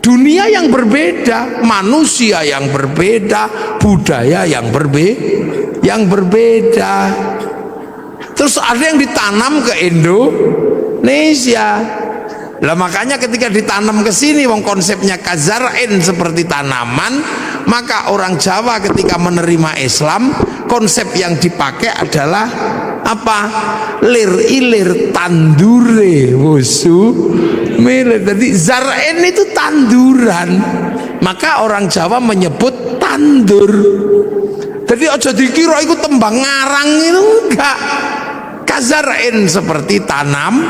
dunia yang berbeda, manusia yang berbeda, budaya yang berbeda. Terus ada yang ditanam ke Indonesia. Lah makanya ketika ditanam ke sini wong konsepnya kazarain seperti tanaman, maka orang Jawa ketika menerima Islam konsep yang dipakai adalah apa? Lir ilir tandure wusu milir. Jadi zarain itu tanduran, maka orang Jawa menyebut tandur. Jadi aja dikira itu tembang ngarang, itu enggak. Kazarain seperti tanaman,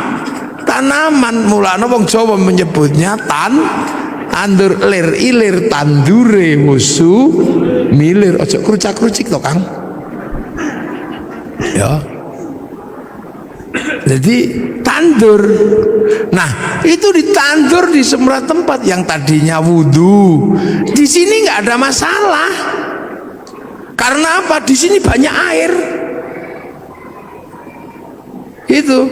mulane wong Jawa menyebutnya tandur. Lir ilir tandure musu milir. Ojo krucak-krucik to, Kang. Ya. Jadi tandur. Nah, itu ditandur di semua tempat yang tadinya wudhu. Di sini nggak ada masalah. Karena apa? Di sini banyak air. Itu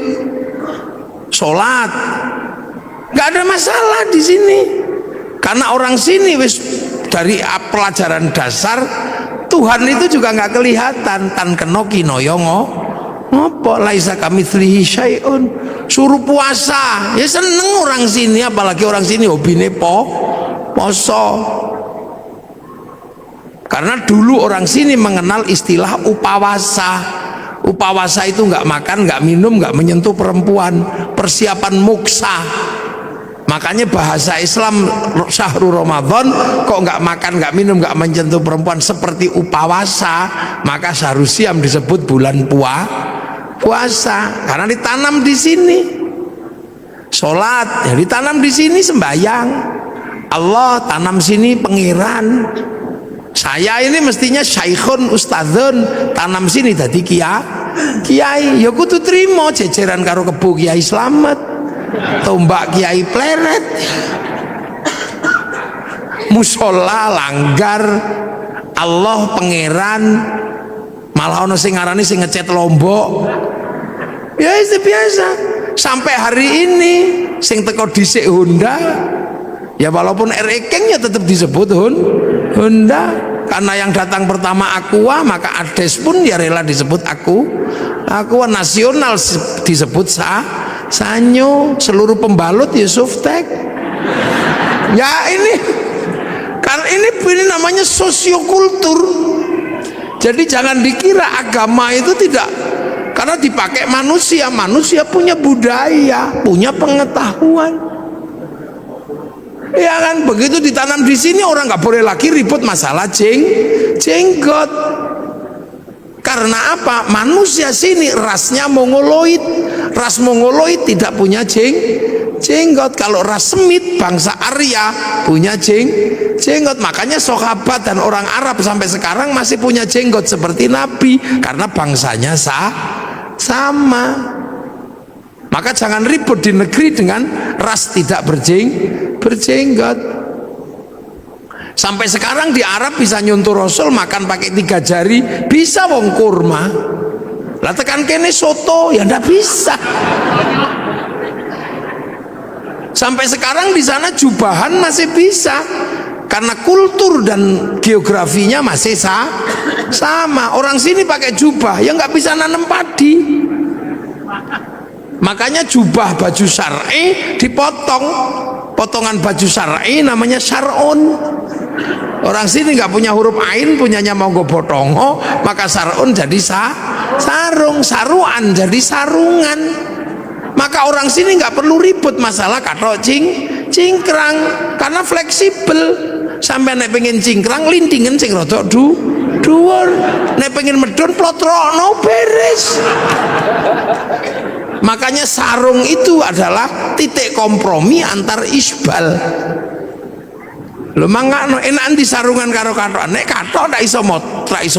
sholat nggak ada masalah di sini, karena orang sini wis dari pelajaran dasar Tuhan itu juga nggak kelihatan. Tan kenoki noyongo ngopo laisa kamitslihi syai'un. Suruh puasa ya seneng orang sini, apalagi orang sini hobine poso. Karena dulu orang sini mengenal istilah upawasa. Upawasa itu nggak makan, nggak minum, nggak menyentuh perempuan, persiapan muksa. Makanya bahasa Islam syahrul Ramadan kok nggak makan, nggak minum, nggak menyentuh perempuan seperti upawasa, maka syahrul siam disebut bulan puasa karena ditanam di sini. Sholat ya ditanam di sini, sembahyang Allah tanam sini pengiran. Saya ini mestinya syaikhun ustadzun, tanam sini tadi kiai. Ya kudu trimo jejeran karo kebo Kiai Slamet, tombak Kiai Pleret, musola langgar, Allah pangeran, malah ono sing ngarani sing ngecet Lombok. Ya itu biasa. Sampai hari ini sing teko dhisik Honda, ya walaupun R-King ya tetap disebut Honda. Karena yang datang pertama Aqua, maka Ades pun ya rela disebut Aqua nasional disebut Sanyo, seluruh pembalut ya Softek. Ya ini karena ini namanya sosiokultur. Jadi jangan dikira agama itu tidak, karena dipakai manusia punya budaya, punya pengetahuan. Ya kan, begitu ditanam di sini orang nggak boleh lagi ribut masalah jenggot. Karena apa? Manusia sini rasnya mongoloid. Ras mongoloid tidak punya jenggot. Kalau ras Semit bangsa Arya punya jenggot. Makanya sahabat dan orang Arab sampai sekarang masih punya jenggot seperti Nabi, karena bangsanya sama. Maka jangan ribut di negeri dengan ras tidak berjenggot. Sampai sekarang di Arab bisa nyuntur Rasul makan pakai 3 jari, bisa wong kurma. Lah tekan kene soto ya ndak bisa. Sampai sekarang di sana jubahan masih bisa, karena kultur dan geografinya masih sama. Orang sini pakai jubah ya nggak bisa nanam padi. Makanya jubah baju syar'i dipotong, potongan baju syar'i namanya syar'un. Orang sini nggak punya huruf ain, punyanya monggo botongo, maka syar'un jadi sarung, saruan jadi sarungan. Maka orang sini nggak perlu ribut masalah katok cingkrang, karena fleksibel. Sampai nek pengen cingkrang lindingen sing rada dhuwur, nek pengen medun plotrokno beres. Makanya sarung itu adalah titik kompromi antar isbal. Lho mangakno enakan di sarungan karo kathok. Nek kathok ra iso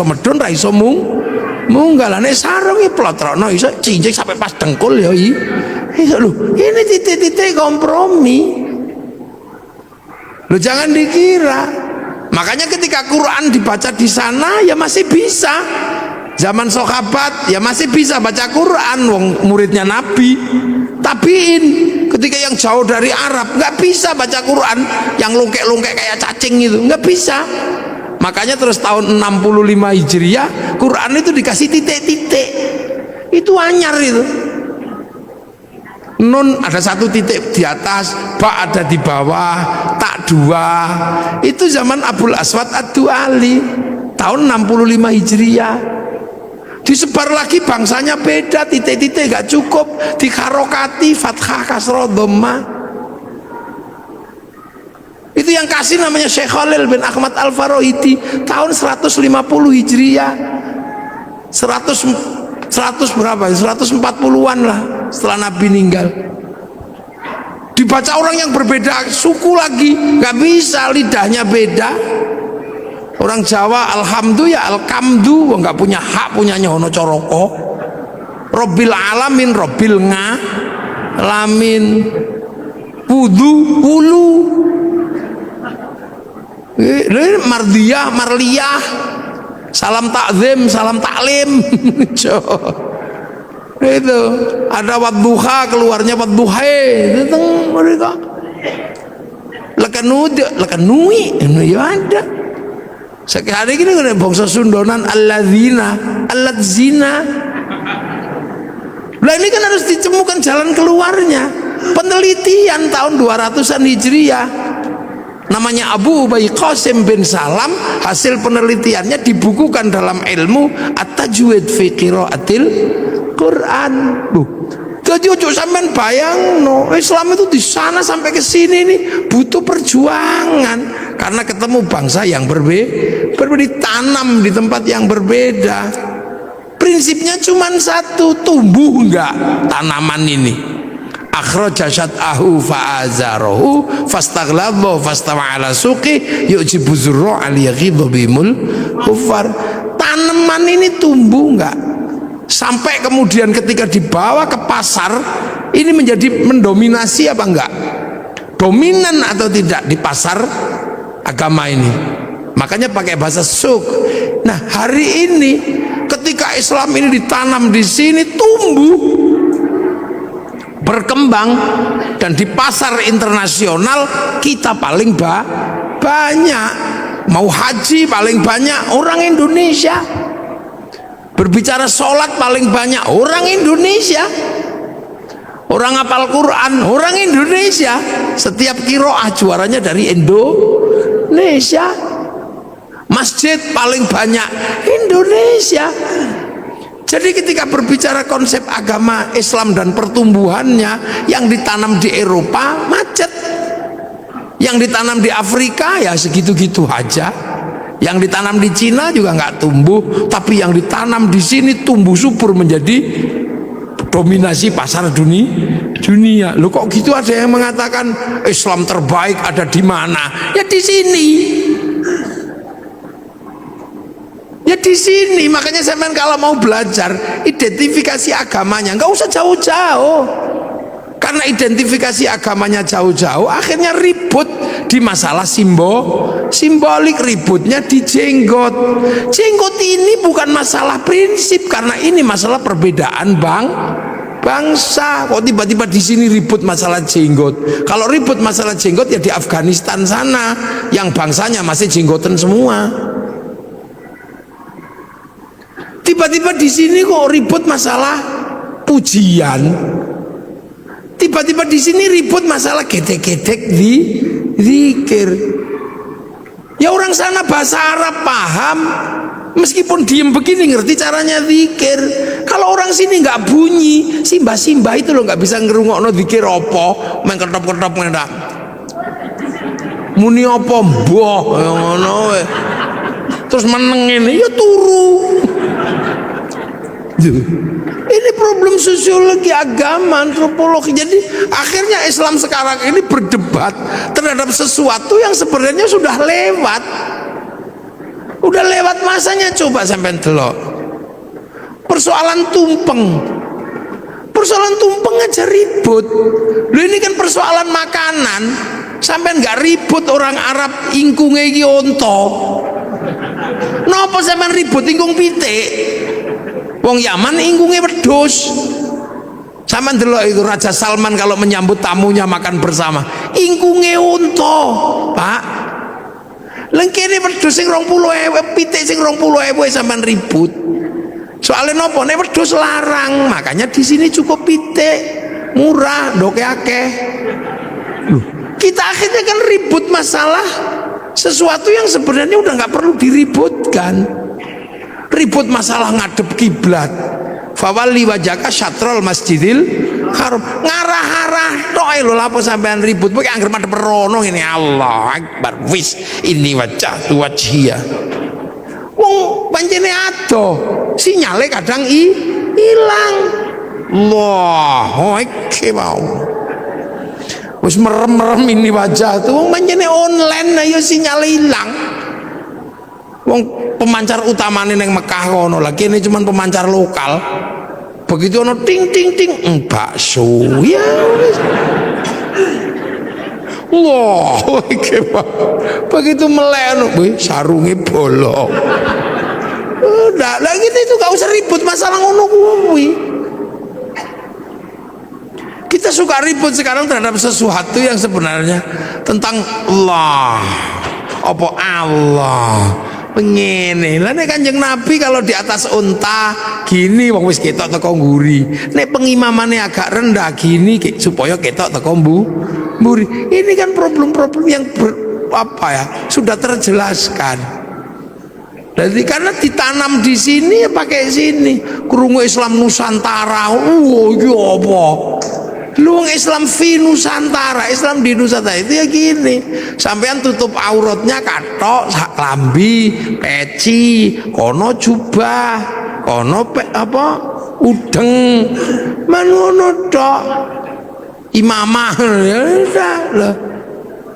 medun, ra iso munggah. Nek sarung iki plotrokno iso cincik sampai pas dengkul ya iso. Lho, ini titik-titik kompromi. Lho jangan dikira. Makanya ketika Quran dibaca di sana ya masih bisa. Zaman sahabat ya masih bisa baca Quran, wong muridnya Nabi. Tabiin Ketika yang jauh dari Arab nggak bisa baca Quran, yang lungkek-lungkek kayak cacing itu nggak bisa. Makanya terus tahun 65 Hijriah Quran itu dikasih titik-titik, itu anyar itu. Nun ada satu titik di atas, ba ada di bawah, tak dua. Itu zaman Abul Aswad Ad-Duali tahun 65 Hijriah. Disebar lagi bangsanya beda, titik-titik gak cukup, dikarokati fathah kasroh dhamma. Itu yang kasih namanya Syekh Khalil bin Ahmad Al-Farahidi tahun 150 Hijriah. 100 berapa? 140-an lah setelah Nabi meninggal. Dibaca orang yang berbeda suku lagi, nggak bisa, lidahnya beda. Orang Jawa alhamdu ya alkamdu, nggak punya hak, punyanya Hono Coroko. Robbil alamin, robbil ngalamin, wudu, wulu, mardiyah, marliyah, salam takzim, salam taklim. Itu ada wadduha, keluarnya wadduhai, itu mereka lekanui ya ada. Sekarang ini kan bangsa Sundonan alladzina, alladzina. Lah ini kan harus ditemukan jalan keluarnya. Penelitian tahun 200-an Hijriah namanya Abu Ubay Qasim bin Salam, hasil penelitiannya dibukukan dalam ilmu At-Tajwid fi Qiraatil Quran. Jadi ojo sampean bayang no, Islam itu di sana sampai ke sini nih butuh perjuangan karena ketemu bangsa yang berbeda, ditanam di tempat yang berbeda. Prinsipnya cuma satu, tumbuh enggak tanaman ini. Akhraja syat'ahu fa'azarahu fastaghladha fastawa ala suqi yu'jibu zurra al-yaghidhu bimul kufar. Tanaman ini tumbuh enggak? Sampai kemudian ketika dibawa ke pasar ini menjadi mendominasi apa enggak? Dominan atau tidak di pasar agama ini? Makanya pakai bahasa suk. Nah, hari ini ketika Islam ini ditanam di sini, tumbuh, berkembang, dan di pasar internasional kita paling banyak. Mau haji paling banyak orang Indonesia. Berbicara sholat paling banyak orang Indonesia. Orang hafal Quran orang Indonesia. Setiap kiroah juaranya dari Indonesia. Masjid paling banyak Indonesia. Jadi ketika berbicara konsep agama Islam dan pertumbuhannya, yang ditanam di Eropa macet, yang ditanam di Afrika ya segitu-gitu aja, yang ditanam di Cina juga nggak tumbuh, tapi yang ditanam di sini tumbuh subur menjadi dominasi pasar dunia. Loh kok gitu, ada yang mengatakan Islam terbaik ada di mana? Ya di sini. Ya di sini. Makanya saya kalau mau belajar identifikasi agamanya nggak usah jauh-jauh, karena identifikasi agamanya jauh-jauh akhirnya ribut di masalah simbolik, ributnya di jenggot. Jenggot ini bukan masalah prinsip, karena ini masalah perbedaan bangsa. Kok tiba-tiba di sini ribut masalah jenggot? Kalau ribut masalah jenggot ya di Afghanistan sana yang bangsanya masih jenggotan semua. Tiba-tiba di sini kok ribut masalah pujian. Tiba-tiba di sini ribut masalah gedek-gedek di zikir. Ya orang sana bahasa Arab paham, meskipun diem begini ngerti caranya zikir. Kalau orang sini nggak bunyi, simbah-simbah itu loh nggak bisa ngerungokno zikir opo, main ketop-ketop ngendak. Muni opo mbah ngono we. Terus meneng ini ya turu. Ini problem sosiologi agama, antropologi. Jadi akhirnya Islam sekarang ini berdebat terhadap sesuatu yang sebenarnya sudah lewat masanya. Coba sampai delok persoalan tumpeng aja ribut. Loh ini kan persoalan makanan, sampai nggak ribut orang Arab ingkunge iki onto. Napa sampean ribut ingkung pitik? Wong Yaman ingkunge wedhus. Sama delok itu Raja Salman kalau menyambut tamunya makan bersama, ingkunge unta, Pak. Lengkene wedhus sing 20.000, pitik sing 20.000 sampean ribut. Soalnya nopo nek wedhus larang, makanya di sini cukup pitik, murah, ndoke akeh. Kita akhirnya kan ribut masalah sesuatu yang sebenarnya udah nggak perlu diributkan. Ribut masalah ngadep kiblat. Fawalli wajhaka syatrul masjidil haram. Ngarah-arah tok lho lapo sampean ribut. Pokoke anggere madhep rono ngene, Allah Akbar. Wis ini wajhatu wajhiya. Wong pancene ado, sinyale kadang ilang. Allah, oke mau. Wis merem-merem ini wajah tuh wong pancene online ayo sinyale ilang. Wong pemancar utamane ning Mekah kono lagi ini cuman pemancar lokal. Begitu ono ting ting ting bakso ya wis. Wah, iki begitu melek sarunge bolong. Udah lagi itu gak usah ribut masalah ngono kuwi. Kita suka ribut sekarang terhadap sesuatu yang sebenarnya tentang Allah. Apa Allah pengene. Lah nek Kanjeng Nabi kalau di atas unta gini wong wis ketok teko nguri. Nek pengimamane agak rendah gini supaya ketok teko mburi. Ini kan problem-problem yang sudah terjelaskan. Jadi karena ditanam di sini ya pakai sini. Krungu Islam Nusantara. Iki apa? Lu Islam fi Nusantara, Islam di Nusantara itu ya gini. Sampean tutup auratnya katok, lambi, peci, kono jubah, kono udeng, manono tok. Imamah ya udah loh.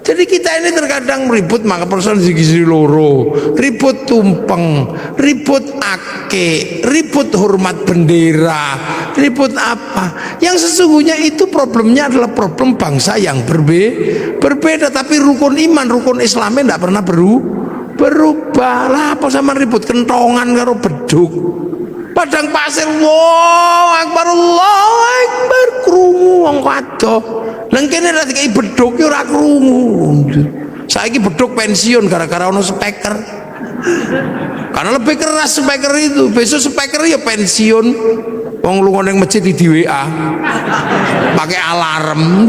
Jadi kita ini terkadang ribut maka persoalan sisi loro, ribut tumpeng, ribut ake, ribut hormat bendera, ribut apa? Yang sesungguhnya itu problemnya adalah problem bangsa yang berbeda. Tapi rukun iman, rukun Islamnya tidak pernah berubah. Lah apa sama ribut kentongan karo beduk? Padang pasir, Allahu Akbar, Allahu Akbar, krungu wong kadoh. Nang kene ra dikai bedhuk ora krungu. Saiki bedhuk pensiun gara-gara ono speaker. Karena lebih keras speaker itu. Besok speaker ya pensiun. Wong lunga ning masjid di WA. Pakai alarm.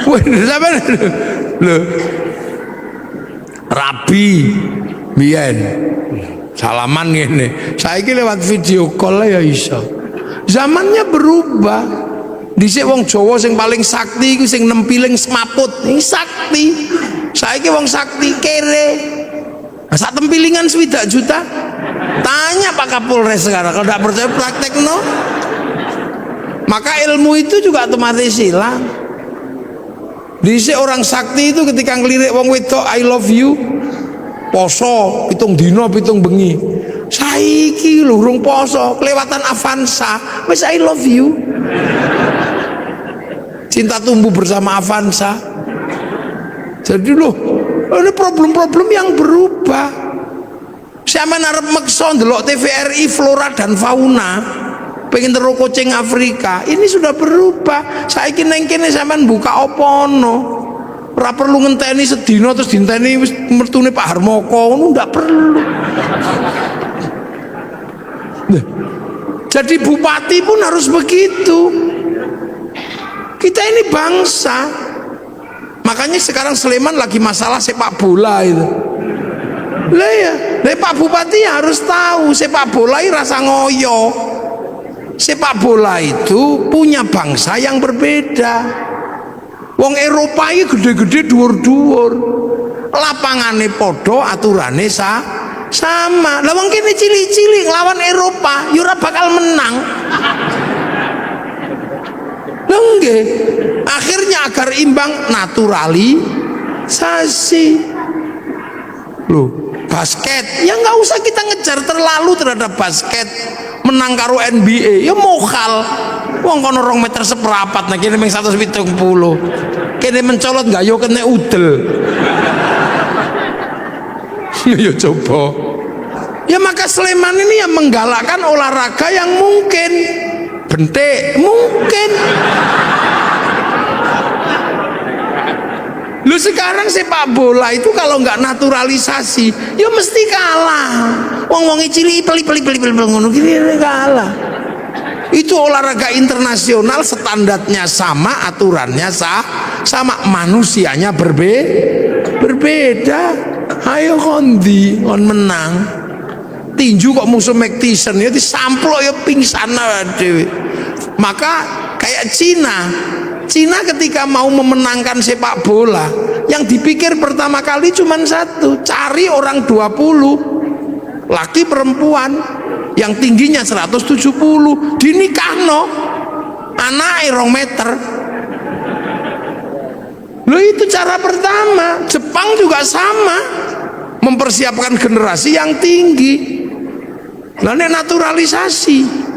Wah, sampean lho. Rabi biyen salaman ngene. Saiki lewat video call ya iso. Zamannya berubah. Dhisik wong Jawa sing paling sakti iku sing nempiling semaput. Iki sakti. Saiki wong sakti kere. Sak tempilingan 7 juta. Tanya Pak Kapolres sekarang kalau tidak percaya praktek no. Maka ilmu itu juga otomatis hilang. Dhisik orang sakti itu ketika ngelirik wong wedok I love you. Poso pitung dino pitung bengi. Saiki lho urung poso kelewatan Avanza wis I love you. Cinta tumbuh bersama Avanza. Jadi loh ini problem-problem yang berubah. Sampeyan arep meksa ndelok TVRI flora dan fauna pengen terus kucing Afrika ini sudah berubah. Saiki neng kene sampeyan buka apa ono ora perlu ngenteni sedina terus dinteni wis mertune Pak Harmoko ngono ndak perlu. Jadi bupati pun harus begitu. Kita ini bangsa. Makanya sekarang Sleman lagi masalah sepak bola itu. Lah ya, Pak Bupati harus tahu sepak bola ini rasa ngoyo. Sepak bola itu punya bangsa yang berbeda. Wong Eropa ini gede-gede dhuwur-dhuwur. Lapangane podo, aturane sama. Lah wong kene cilik-cilik lawan Eropa, yo ora bakal menang. Nggih. Akhirnya agar imbang naturalisasi. Loh, basket ya nggak usah kita ngejar terlalu terhadap basket. Menang karo NBA ya mokal. Wong kono 2 meter seprapat nah kene mung 170. Kene mencolot nggak yo kena udel. Ya coba. Ya maka Sleman ini yang menggalakkan olahraga yang mungkin. Bentek mungkin. Lu sekarang sepak bola itu kalau nggak naturalisasi, ya mesti kalah. Wong-wong cilik peli ngono gini kalah. Itu olahraga internasional, standarnya sama, aturannya sama, manusianya berbeda. Ayo kondi on menang. Tinju kok musuh Mike Tyson ya disamplok ya pingsan dewe. Maka kayak Cina ketika mau memenangkan sepak bola, yang dipikir pertama kali cuma satu, cari orang 20 laki perempuan yang tingginya 170 dinikahno anak 2 meter. Loh itu cara pertama. Jepang juga sama, mempersiapkan generasi yang tinggi. Lah nek naturalisasi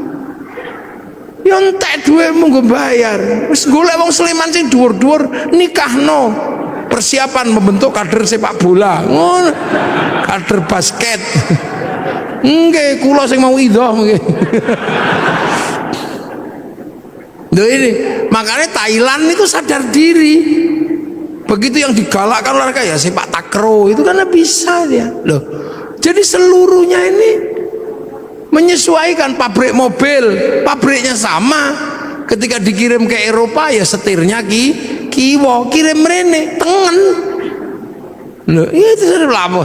yo entek duwe mung bayar. Wis golek wong Sleman sing dhuwur-dhuwur nikahno. Persiapan membentuk kader sepak bola. Ngono. Kader basket. Nggih, kula sing mau idoh nggih. Loh ini, makanya Thailand itu sadar diri. Begitu yang digalakkan olahraga ya sepak takraw itu karena bisa dia. Loh. Jadi seluruhnya ini menyesuaikan. Pabrik mobil, pabriknya sama. Ketika dikirim ke Eropa ya setirnya kiwo, kirim rene tengen. Loh, itu sudah lama.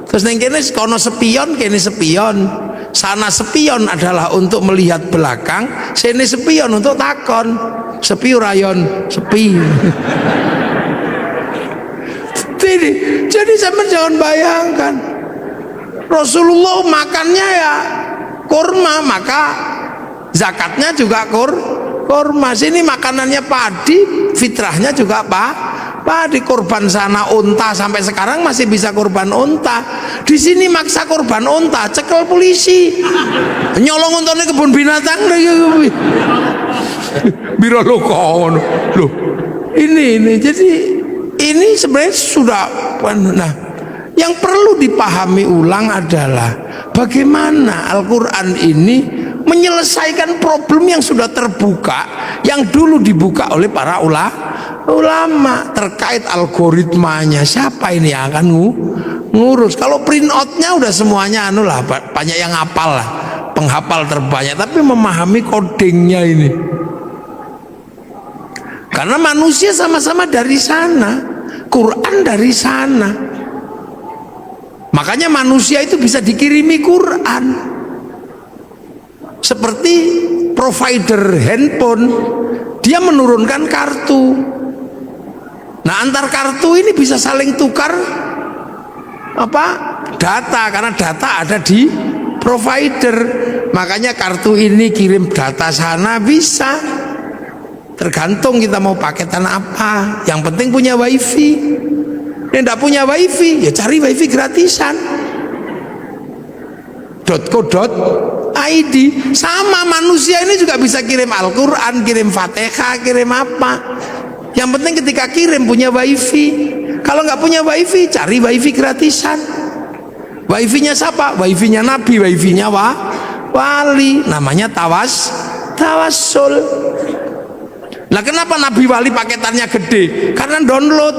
Terus neng kene kono sepion, kene sepion. Sana sepion adalah untuk melihat belakang, sini sepion untuk takon. Sepi rayon, sepi. Jadi jangan bayangkan. Rasulullah makannya ya kurma, maka zakatnya juga kurma. Sini makanannya padi, fitrahnya juga padi. Korban sana unta, sampai sekarang masih bisa korban unta. Di sini maksa korban unta, cekel polisi. Nyolong untanya kebun binatang biro lo kono. Loh, ini jadi ini sebenarnya sudah. Nah, yang perlu dipahami ulang adalah bagaimana Al-Quran ini menyelesaikan problem yang sudah terbuka, yang dulu dibuka oleh para ulama terkait algoritmanya. Siapa ini yang akan ngurus? Kalau print outnya udah semuanya banyak yang hafal lah, penghafal terbanyak, tapi memahami codingnya ini. Karena manusia sama-sama dari sana, Quran dari sana. Makanya manusia itu bisa dikirimi Quran. Seperti provider handphone, dia menurunkan kartu. Nah, antar kartu ini bisa saling tukar data, karena data ada di provider. Makanya kartu ini kirim data sana bisa. Tergantung kita mau paketan apa. Yang penting punya wifi. Yang tidak punya wifi ya cari wifi gratisan. .co.id. Sama manusia ini juga bisa kirim Al-Quran, kirim Fatihah, kirim apa. Yang penting ketika kirim punya wifi. Kalau nggak punya wifi cari wifi gratisan. Wifi-nya siapa? Wifi-nya Nabi, wifi-nya wali. Namanya tawassul. Nah, kenapa Nabi wali paketannya gede? Karena download.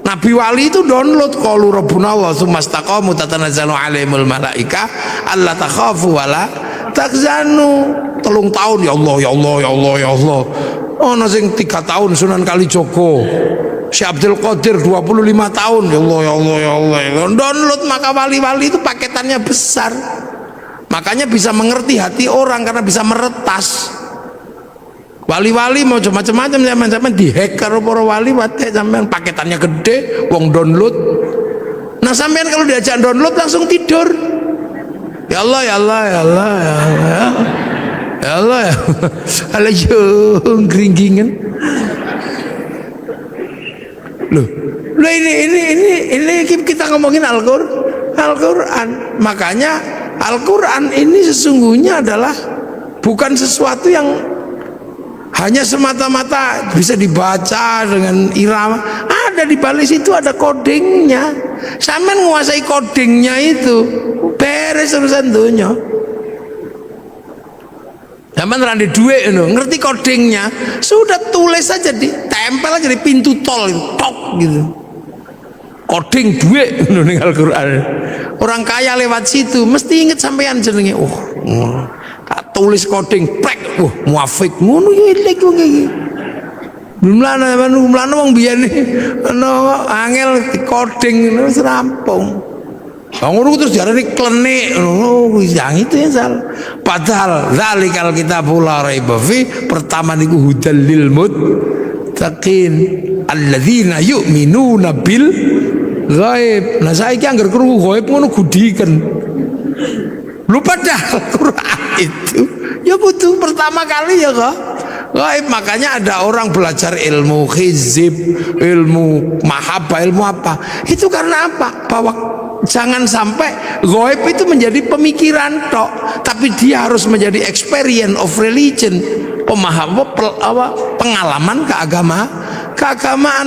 Nabi wali itu download. Qalu rabbuna wa tsumastaqamu tatanazzalu alaihimul malaika alla takhafu wala takzanu. 3 tahun ya Allah ya Allah ya Allah ya Allah. Ono sing 3 tahun Sunan Kalijogo. Syekh Abdul Qadir 25 tahun ya Allah ya Allah ya Allah. Download. Maka wali-wali itu paketannya besar. Makanya bisa mengerti hati orang karena bisa meretas. Wali-wali mau macam-macam zaman-zaman dihack karo para wali wae sampean paketannya gede, wong download. Nah, sampean kalau diajak download langsung tidur. Ya Allah ya Allah ya Allah ya Allah. Ya Allah ya. Alayo gringgingan. Loh ini kita ngomongin Al-Qur'an. Makanya Al-Qur'an ini sesungguhnya adalah bukan sesuatu yang hanya semata-mata bisa dibaca dengan irama. ada di balik situ, ada codingnya. Sampean menguasai codingnya itu, beres urusan dunia. Sampean randi duit ngerti codingnya, sudah tulis aja, ditempel aja di pintu tol, tok gitu. Coding duit ning Al-Qur'an. Orang kaya lewat situ mesti inget sampean jenenge. Tak tulis coding prek, muafik ngono ya elek wong iki. Mlane wong biyen ana angel di coding wis rampung. Ngono terus diarani klenik. Yang itu ya salah. Padahal zalikal kitabul la raiba fi, pertama niku hudal lil muttaqin alladzina yu'minuna bil ghaib. Nah saiki anggar krungu ghaib ngono gudiken. Lu padahal Quran itu ya butuh pertama kali ya kok gaib. Makanya ada orang belajar ilmu hizib, ilmu mahabbah, ilmu apa itu karena apa? Bahwa jangan sampai gaib itu menjadi pemikiran tok, tapi dia harus menjadi experience of religion, pengalaman keagamaan.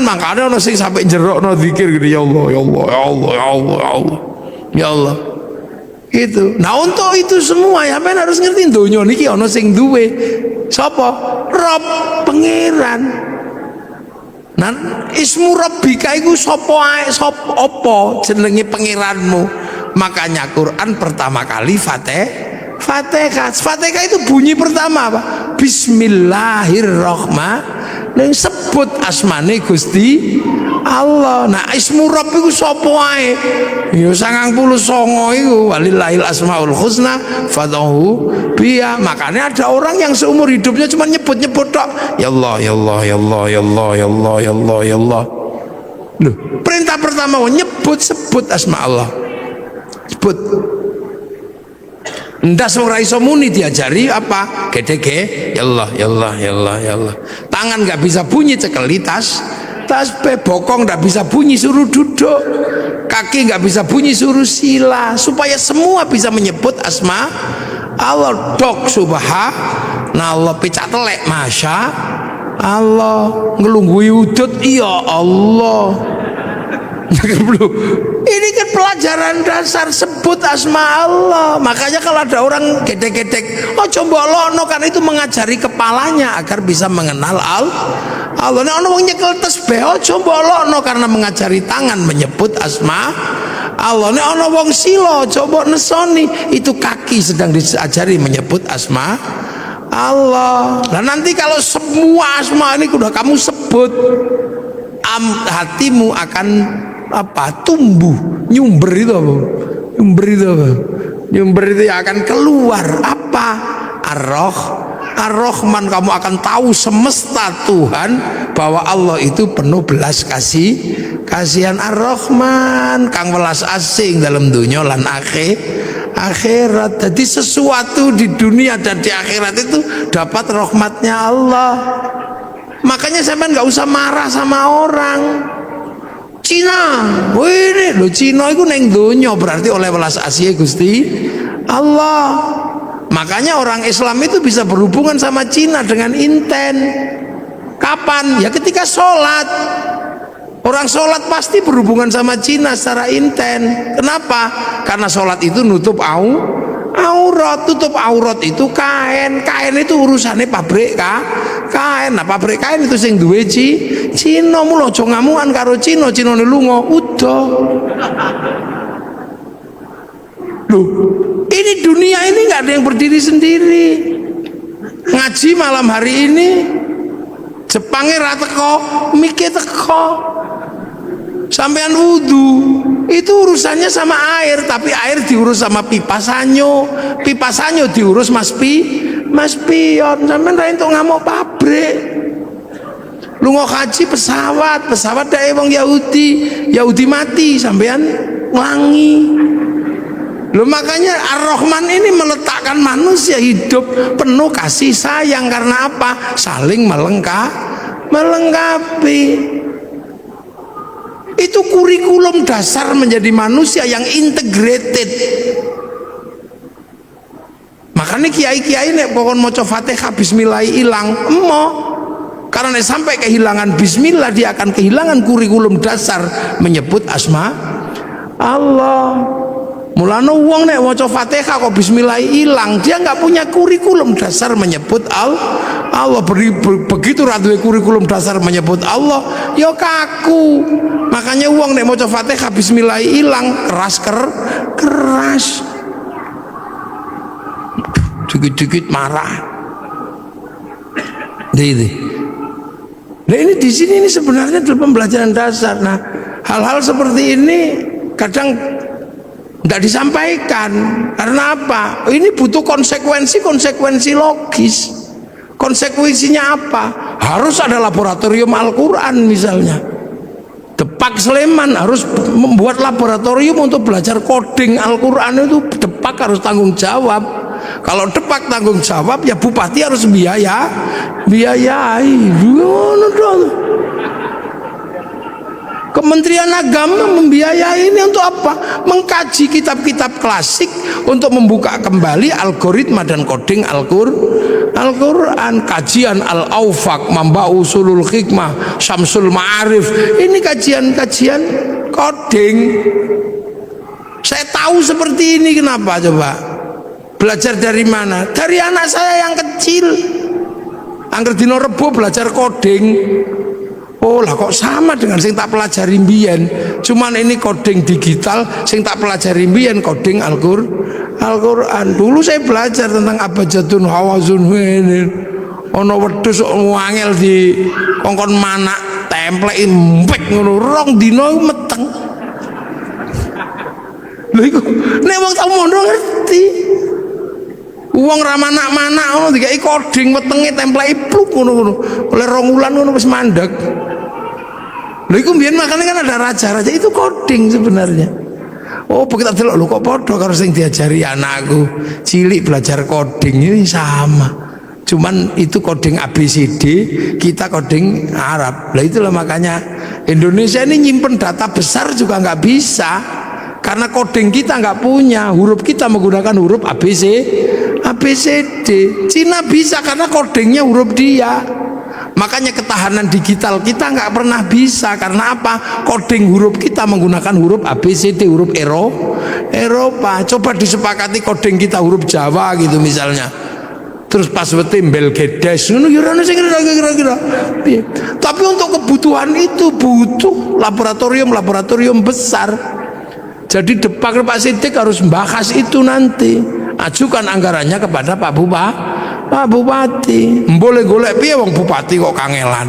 Makanya ono sing sampai jerokno zikir gitu, ya Allah ya Allah ya Allah ya Allah ya Allah ya Allah gitu. Nah untuk itu semua ya men harus ngerti donya niki ana sing duwe sapa? Rob, pangeran. Nah ismu rabbika iku sapa ae, sapa apa jenenge pangeranmu. Makanya Quran pertama kali Fatihah. Fatihah itu bunyi pertama apa? Bismillahirrahmanirrahim. Sebut asmane Gusti Allah. Nah ismu Rabb iku sapa ae? Ya 99 iku, walillahil asmaul husna fad'uhu biha. Makanya ada orang yang seumur hidupnya cuma nyebut-nyebut tok. Ya Allah ya Allah ya Allah ya Allah ya Allah ya Allah ya Allah. Loh, perintah pertama sebut asma Allah. Sebut. Ndas ora iso muni diajari apa? Gedege, ya Allah, ya Allah, ya Allah, ya Allah. Tangan nggak bisa bunyi cekeli tas bokong nggak bisa bunyi suruh duduk, kaki nggak bisa bunyi suruh sila, supaya semua bisa menyebut asma Allah. Dok subhanallah, pecah telek masya Allah, ngelunggui udut iya Allah. Ini kan pelajaran dasar, sebut asma Allah. Makanya kalau ada orang gedek-gedek, oh coba lono, kan itu mengajari kepalanya agar bisa mengenal Allah. Nek ono wong nyekel tasbih, oh coba lono karena mengajari tangan menyebut asma Allah. Nek ono wong sila, coba nesoni, itu kaki sedang diajari menyebut asma Allah. Nah nanti kalau semua asma ini sudah kamu sebut, hatimu akan apa? Tumbuh, nyumber itu apa? Nyumber itu akan keluar apa? Ar-Rahman. Kamu akan tahu semesta Tuhan bahwa Allah itu penuh belas kasihan. Ar-Rahman kang welas asing dalam dunia lan akhirat. Jadi sesuatu di dunia dan di akhirat itu dapat rahmatnya Allah. Makanya sampean nggak usah marah sama orang. Cina, ini lo Cina itu neng dunia berarti oleh welas asih Gusti Allah. Makanya orang Islam itu bisa berhubungan sama Cina dengan inten. Kapan? Ya ketika sholat. Orang sholat pasti berhubungan sama Cina secara inten. Kenapa? Karena sholat itu nutup aurat. Tutup aurat itu kain itu urusannya pabrik kain. Nah pabrik kain itu sing duwe Cina. Mula aja ngamukan karo Cina ne lunga udah. Loh, ini dunia ini nggak ada yang berdiri sendiri. Ngaji malam hari ini Jepangnya ra teko, mikir teko. Sampean wudu itu urusannya sama air, tapi air diurus sama pipa sanyo diurus Mas Pion. Sampean ra entuk ngamuk pabrik. Lunga haji pesawat dae wong Yahudi mati sampean nglangi. Loh, makanya Ar-Rahman ini meletakkan manusia hidup penuh kasih sayang. Karena apa? Saling melengkapi. Itu kurikulum dasar menjadi manusia yang integrated. Makanya kiai-kiai nek pokon maca Fatihah bismillah ilang emo. Karena sampai kehilangan bismillah, dia akan kehilangan kurikulum dasar menyebut asma Allah. Mulane wong nek maca Fatihah kok bismillah hilang, dia nggak punya kurikulum dasar menyebut Allah. Begitu ra duwe kurikulum dasar menyebut Allah, ya kaku. Makanya wong nek maca Fatihah bismillah hilang, keras. Dikit-dikit marah. Nah ini di sini ini sebenarnya adalah pembelajaran dasar. Nah, hal-hal seperti ini kadang tidak disampaikan. Karena apa? Ini butuh konsekuensi logis. Konsekuensinya apa? Harus ada laboratorium Al-Quran misalnya. Depak Sleman harus membuat laboratorium untuk belajar coding Al-Quran. Itu Depak harus tanggung jawab. Kalau Depak tanggung jawab, ya bupati harus biayai. Kementerian Agama membiayai ini untuk apa? Mengkaji kitab-kitab klasik untuk membuka kembali algoritma dan coding Al-Quran. Kajian Al-Aufaq, Mamba Usulul Hikmah, Syamsul Ma'arif, ini kajian coding. Saya tahu seperti ini, kenapa coba? Belajar dari mana? Dari anak saya yang kecil. Angger dino Rebo belajar coding. Oh lah kok sama dengan sing tak pelajari mbiyen. Cuman ini coding digital, sing tak pelajari mbiyen coding Al-Quran. Dulu saya belajar tentang abjadun hawazun ini. Ono wedhus wangel di kongkon manak templek empek ngono, rong dina meteng. Lha iku nek wong tak mondho ngerti. Wong ra manak-manak ngono dikai coding wetenge templeke pluk ngono-ngono. Oleh 2 wulan ngono wis mandek. Lha iku mbiyen makane kan ada raja-raja itu coding sebenarnya. Oh, begitu delok lho kok padha karo sing diajari anakku. Cilik belajar coding ini sama. Cuman itu coding ABCD, kita coding Arab. Lah itulah makanya Indonesia ini nyimpen data besar juga nggak bisa. Karena coding kita nggak punya, huruf kita menggunakan huruf ABCD. Cina bisa karena codingnya huruf dia. Makanya ketahanan digital kita nggak pernah bisa. Karena apa? Coding huruf kita menggunakan huruf ABCD, huruf Eropa. Coba disepakati coding kita huruf Jawa gitu misalnya. Terus pas betimbel gedes kira-kira. Tapi untuk kebutuhan itu butuh laboratorium besar. Jadi Depak Pak Sidik harus bahas itu nanti. Ajukan anggarannya kepada Pak Bupati. Boleh golek piye wong bupati kok kangelan.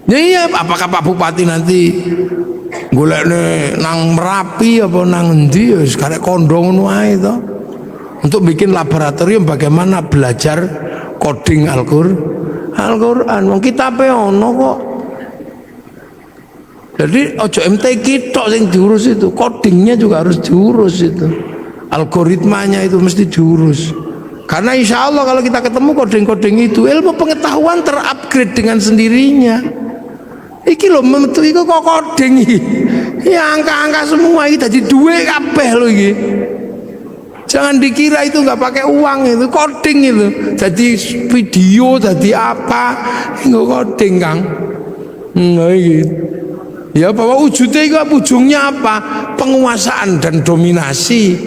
Iya, apakah Pak Bupati nanti golekne nang Merapi apa nang endi ya karek kondo ngono ae to. Untuk bikin laboratorium bagaimana belajar coding Al-Quran. Wong kitabe ono kok. Jadi ojo MTQ tok sing diurus itu, codingnya juga harus diurus itu. Algoritmanya itu mesti diurus. Karena insya Allah kalau kita ketemu coding-coding itu, ilmu pengetahuan terupgrade dengan sendirinya. Iki lho metu iku kok coding iki. Ya angka-angka semua iki dadi duwe kabeh lho iki. Jangan dikira itu nggak pakai uang, itu coding itu. Jadi video, jadi apa? Enggak coding, Kang. Gitu. Ya bahwa wujudnya itu ujungnya apa? Penguasaan dan dominasi.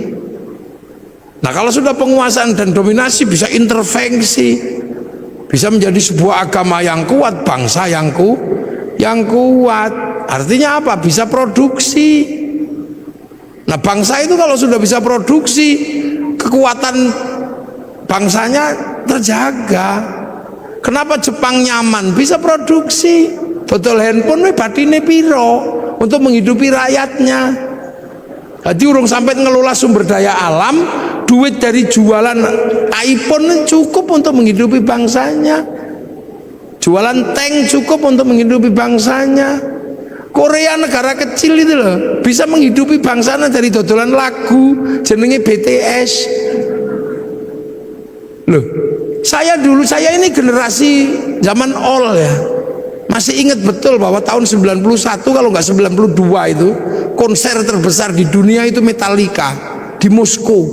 Nah kalau sudah penguasaan dan dominasi bisa intervensi, bisa menjadi sebuah agama yang kuat, bangsa yang kuat. Artinya apa? Bisa produksi. Nah bangsa itu kalau sudah bisa produksi, kekuatan bangsanya terjaga. Kenapa Jepang nyaman? Bisa produksi. Betul handphone batine piro untuk menghidupi rakyatnya. Jadi urung sampai ngelola sumber daya alam, duit dari jualan iPhone cukup untuk menghidupi bangsanya. Jualan tank cukup untuk menghidupi bangsanya. Korea negara kecil itu loh bisa menghidupi bangsanya dari dodolan lagu jenenge BTS. Loh, saya ini generasi zaman all ya. Masih ingat betul bahwa tahun 91 kalau nggak 92 itu konser terbesar di dunia itu Metallica di Moskow.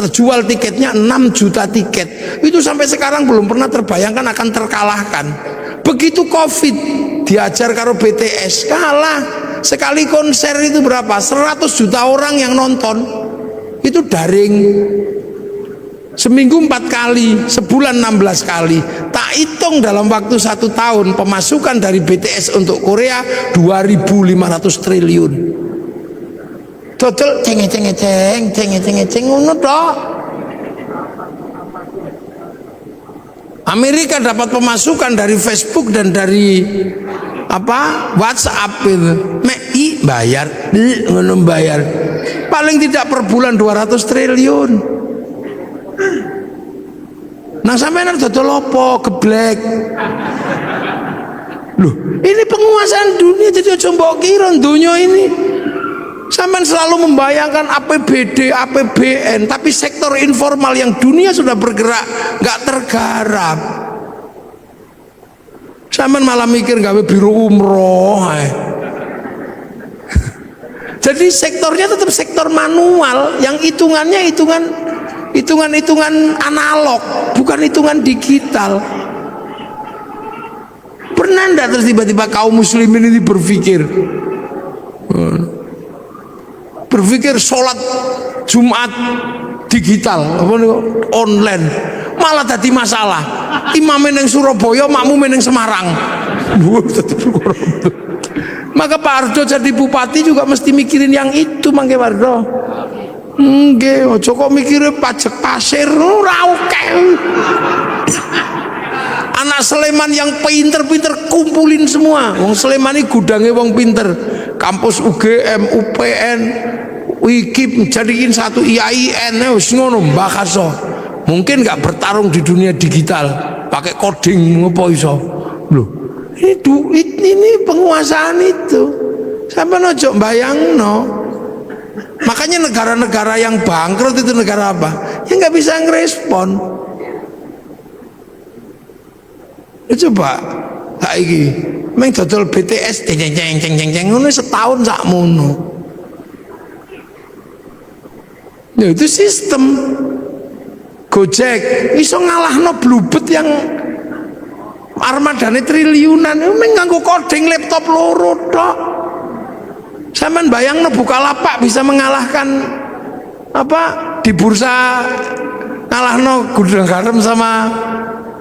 terjual tiketnya 6 juta tiket. Itu sampai sekarang belum pernah terbayangkan akan terkalahkan. Begitu Covid diajar karo BTS, kalah. Sekali konser itu berapa? 100 juta orang yang nonton. Itu daring. Seminggu 4 kali, sebulan 16 kali. Tak hitung dalam waktu 1 tahun pemasukan dari BTS untuk Korea 2.500 triliun. Total ceng ngono tok. Amerika dapat pemasukan dari Facebook dan dari WhatsApp itu. Bayar, ngono bayar. Paling tidak per bulan 200 triliun. Nah sampeyan dodol apa geblek? Loh, ini penguasaan dunia, jadi aja mbok kira dunia ini. Sampeyan selalu membayangkan APBD, APBN, tapi sektor informal yang dunia sudah bergerak nggak tergarap. Sampeyan malah mikir gawe biro umroh. Jadi sektornya tetap sektor manual, yang hitungannya hitungan analog, bukan hitungan digital. Pernah enggak terus tiba-tiba kaum muslimin ini berpikir sholat Jumat digital, online, malah jadi masalah. Imam yang Surabaya, makmum yang Semarang. Maka Pak Ardo jadi bupati juga mesti mikirin yang itu, Mangke Wardo. Nggih, aja kok mikire pajak pasir ora oke. Anak Sleman yang pinter-pinter kumpulin semua. Wong Sleman ini gudangnya wong pinter. Kampus UGM, UPN, UIKIP jadiin satu IAIN, wis ngono mbakaso. Mungkin nggak bertarung di dunia digital, pakai coding apa iso. Loh, ini penguasaan itu. Sampai nojo bayangno. Makanya negara-negara yang bangkrut itu negara apa? Yang nggak bisa ngerespon. Coba saiki meng dodol BTS ceng ngono setahun sakmono. Ya itu sistem. Gojek iso ngalahno Bluebird yang armadane triliunan, meng nganggo coding laptop loro tok. Sampeyan bayangno Bukalapak bisa mengalahkan di bursa ngalahno Gudang Garam sama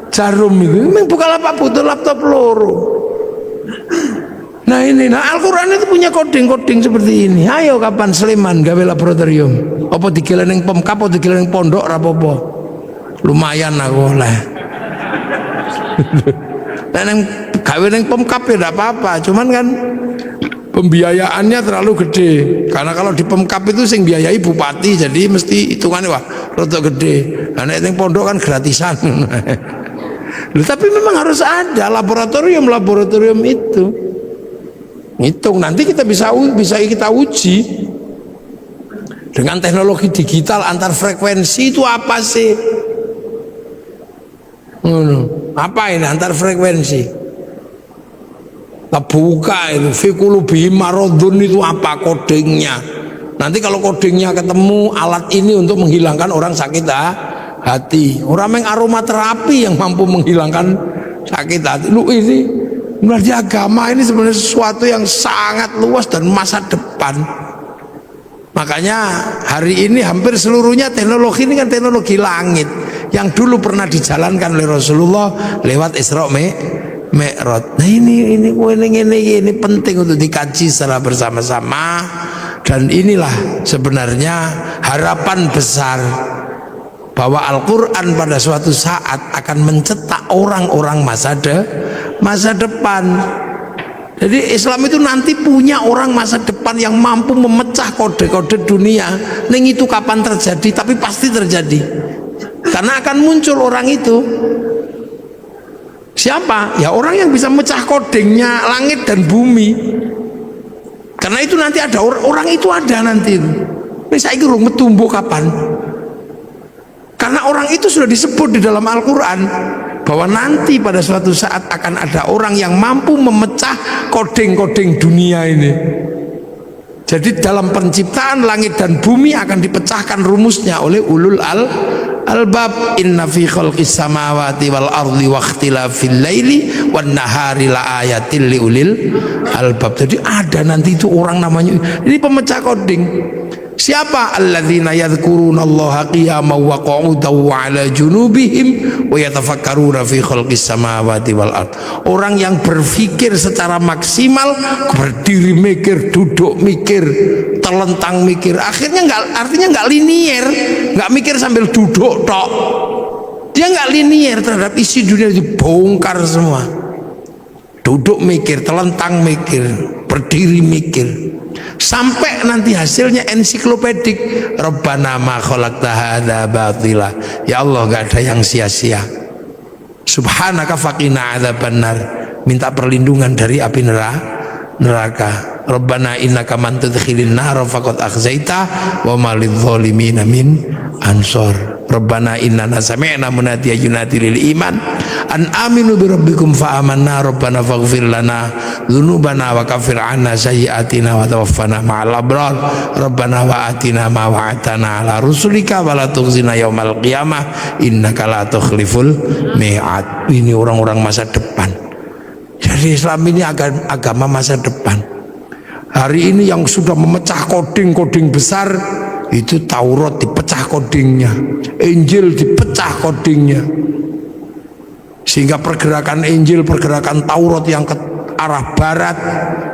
Jarum itu. Memang Bukalapak butuh laptop loro. Nah Al-Quran itu punya coding seperti ini. Ayo kapan Sleman gawe laboratorium? Apa digelar ning Pemkap, apa digelar ning pondok rapopo? Lumayan aku lah. Nah neng gawe ning Pemkap ya tidak apa-apa. Cuman kan pembiayaannya terlalu gede, karena kalau di Pemkap itu sing biayai bupati, jadi mesti hitungannya wah rada gede. Nah nek ning pondok kan gratisan. Loh, tapi memang harus ada laboratorium itu. Hitung nanti kita bisa kita uji dengan teknologi digital antar frekuensi itu apa sih? Apa ini antar frekuensi? Kita buka itu fikulubi marodun itu apa kodingnya. Nanti kalau kodingnya ketemu alat ini untuk menghilangkan orang sakit hati. Orang yang aromaterapi yang mampu menghilangkan sakit hati. Lu ini menurut agama ini sebenarnya sesuatu yang sangat luas dan masa depan. Makanya hari ini hampir seluruhnya teknologi ini kan teknologi langit yang dulu pernah dijalankan oleh Rasulullah lewat Isra Mi'raj. Nah ini penting untuk dikaji secara bersama-sama, dan inilah sebenarnya harapan besar bahwa Al-Quran pada suatu saat akan mencetak orang-orang masa depan. Jadi Islam itu nanti punya orang masa depan yang mampu memecah kode-kode dunia. Neng itu kapan terjadi? Tapi pasti terjadi. Karena akan muncul orang itu. Siapa? Ya orang yang bisa mecah kodingnya langit dan bumi. Karena itu nanti ada orang itu ada nanti. Ini saya kira tumbuh kapan? Karena orang itu sudah disebut di dalam Al-Quran bahwa nanti pada suatu saat akan ada orang yang mampu memecah koding-koding dunia ini. Jadi dalam penciptaan langit dan bumi akan dipecahkan rumusnya oleh ulul albab. Inna fi khalqis samawati wal ardi wa ikhtilafil laili wan nahari la ayatil liulil albab. Jadi ada nanti itu orang namanya, ini pemecah coding. Siapa? Alladzina yadhkurunallaha qiyaman wa qu'udan wa 'ala junubihim wa yatafakkaruna fi khalqis samawati wal ard. Orang yang berpikir secara maksimal, berdiri mikir, duduk mikir, terlentang mikir. Artinya nggak linier, nggak mikir sambil duduk tok. Dia nggak linier terhadap isi dunia, dibongkar semua. Duduk mikir, terlentang mikir, berdiri mikir. Sampai nanti hasilnya ensiklopedik. Rabbana ma khalaqta hadza batila. Ya Allah, gak ada yang sia-sia. Subhanaka faqina adzabannar. Minta perlindungan dari api neraka. Rabbana innaka man tudkhilin nar faqad akhzaita wa ma lidh-dhalimin min ansor. Rabbana innana sami'na munadiyan yunadi lil iman an aminu bi rabbikum fa amanna. Rabbana faghfir lana dzunubana wa kaffir 'anna sayyi'atina wa tawaffana ma'al abrar. Rabbana wa atina ma wa'adtana 'ala rusulika wa la tukhzina yaumal qiyamah innaka la tukhliful mi'ad. Ini orang-orang masa depan. Jadi Islam ini agama masa depan. Hari ini yang sudah memecah coding besar itu Taurat dipecah codingnya, Injil dipecah codingnya, sehingga pergerakan Injil, pergerakan Taurat yang ke arah barat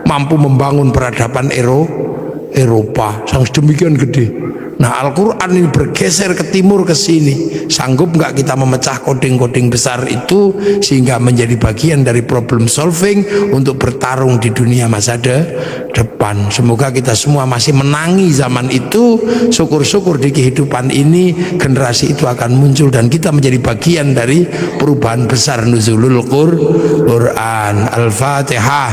mampu membangun peradaban Eropa yang sedemikian gede. Nah, Al-Quran ini bergeser ke timur, ke sini. Sanggup nggak kita memecah coding besar itu sehingga menjadi bagian dari problem solving untuk bertarung di dunia masa depan. Semoga kita semua masih menangi zaman itu. Syukur-syukur di kehidupan ini generasi itu akan muncul dan kita menjadi bagian dari perubahan besar nuzulul Quran. Al-Fatihah.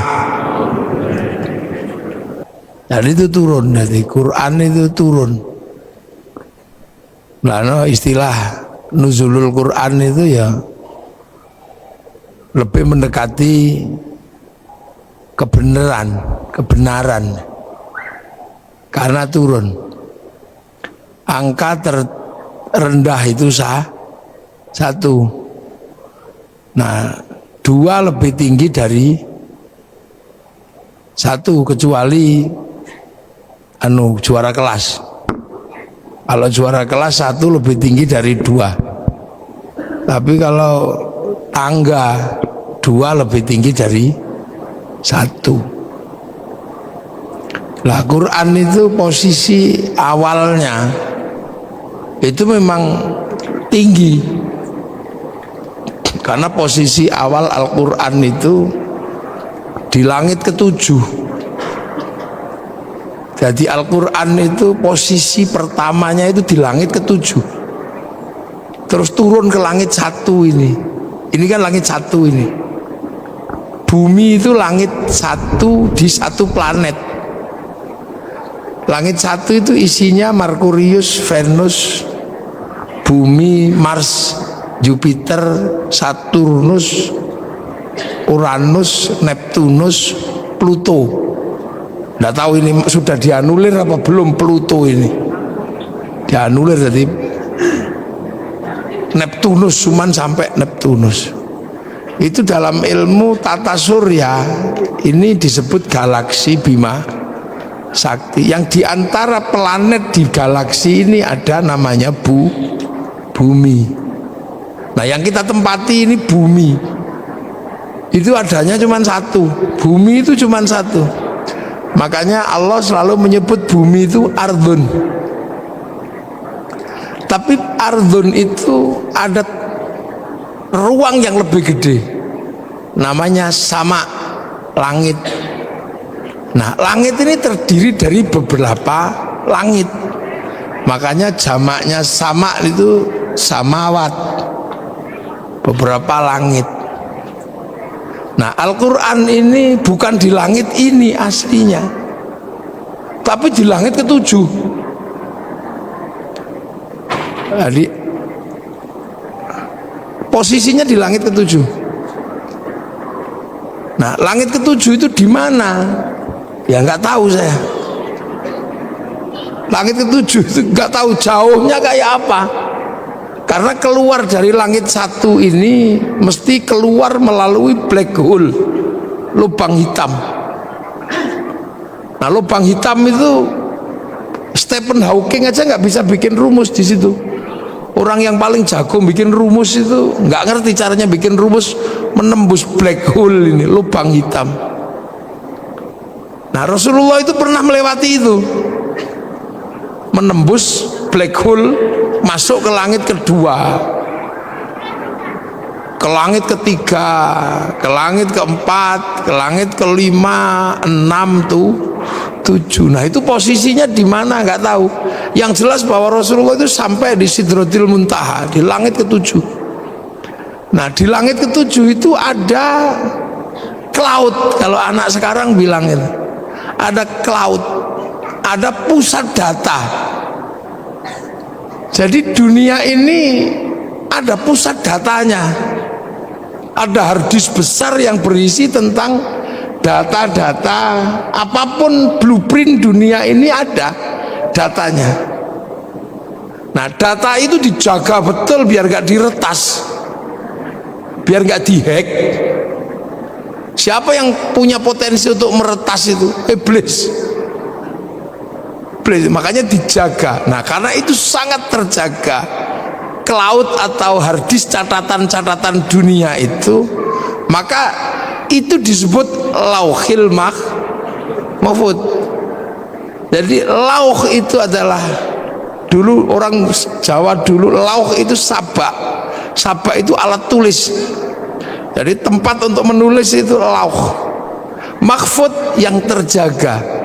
Dan itu turun, dari Quran itu turun. Nah, istilah nuzulul Quran itu ya lebih mendekati kebenaran karena turun. Angka terendah itu satu. Nah, 2 lebih tinggi dari 1 kecuali juara kelas. Kalau juara kelas 1 lebih tinggi dari 2. Tapi kalau tangga 2 lebih tinggi dari 1. Nah, Quran itu posisi awalnya itu memang tinggi. Karena posisi awal Al-Quran itu di langit ke-7. Jadi Al-Quran itu posisi pertamanya itu di langit ke-7. Terus turun ke langit 1 ini. Ini kan langit 1 ini. Bumi itu langit 1 di 1 planet. Langit 1 itu isinya Merkurius, Venus, Bumi, Mars, Jupiter, Saturnus, Uranus, Neptunus, Pluto. Nggak tahu ini sudah dianulir apa belum. Pluto ini dianulir, jadi Neptunus, cuman sampai Neptunus. Itu dalam ilmu tata surya ini disebut galaksi Bima Sakti. Yang diantara planet di galaksi ini ada namanya Bumi. Nah, yang kita tempati ini Bumi. Itu adanya cuma 1. Bumi itu cuma 1. Makanya Allah selalu menyebut bumi itu ardun. Tapi ardun itu ada ruang yang lebih gede, namanya sama, langit. Nah, langit ini terdiri dari beberapa langit. Makanya jamaknya sama itu samawat, beberapa langit. Nah, Al-Quran ini bukan di langit ini aslinya, tapi di langit ke-7. Jadi posisinya di langit ke-7. Nah, langit ke-7 itu di mana? Ya nggak tahu saya. Langit ketujuh itu nggak tahu jauhnya kayak apa. Karena keluar dari langit satu ini mesti keluar melalui black hole, lubang hitam. Nah, lubang hitam itu Stephen Hawking aja nggak bisa bikin rumus di situ. Orang yang paling jago bikin rumus itu nggak ngerti caranya bikin rumus menembus black hole ini, lubang hitam. Nah, Rasulullah itu pernah melewati itu, menembus black hole, masuk ke langit kedua, ke langit ketiga, ke langit keempat, ke langit kelima, 6 7. Nah, itu posisinya di mana nggak tahu. Yang jelas bahwa Rasulullah itu sampai di Sidratil Muntaha, di langit ketujuh. Nah, di langit ketujuh itu ada cloud, kalau anak sekarang bilangin, ada cloud, ada pusat data. Jadi dunia ini ada pusat datanya, ada harddisk besar yang berisi tentang data-data apapun, blueprint dunia ini ada datanya. Nah, data itu dijaga betul biar gak diretas, biar gak dihack. Siapa yang punya potensi untuk meretas itu? Iblis. Makanya dijaga. Nah, karena itu sangat terjaga, cloud atau harddisk catatan-catatan dunia itu, maka itu disebut lauhil mahfud. Jadi lauh itu adalah, dulu orang Jawa dulu lauh itu sabak. Sabak itu alat tulis. Jadi tempat untuk menulis itu lauh. Mahfud yang terjaga.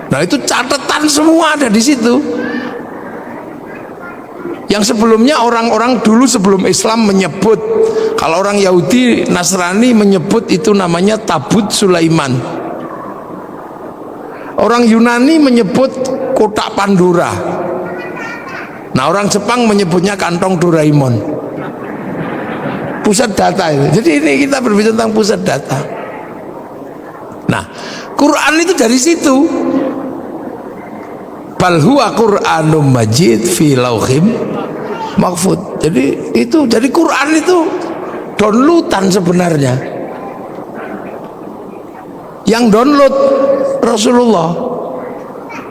Nah, itu catatan semua ada di situ. Yang sebelumnya orang-orang dulu sebelum Islam menyebut, kalau orang Yahudi Nasrani menyebut itu namanya Tabut Sulaiman. Orang Yunani menyebut kotak Pandora. Nah, orang Jepang menyebutnya kantong Doraemon. Pusat data itu. Jadi ini kita berbicara tentang pusat data. Nah, Quran itu dari situ. Bal huwa Qur'anum Majid fi lauhim mahfud. Jadi itu, jadi Quran itu downloadan sebenarnya. Yang download Rasulullah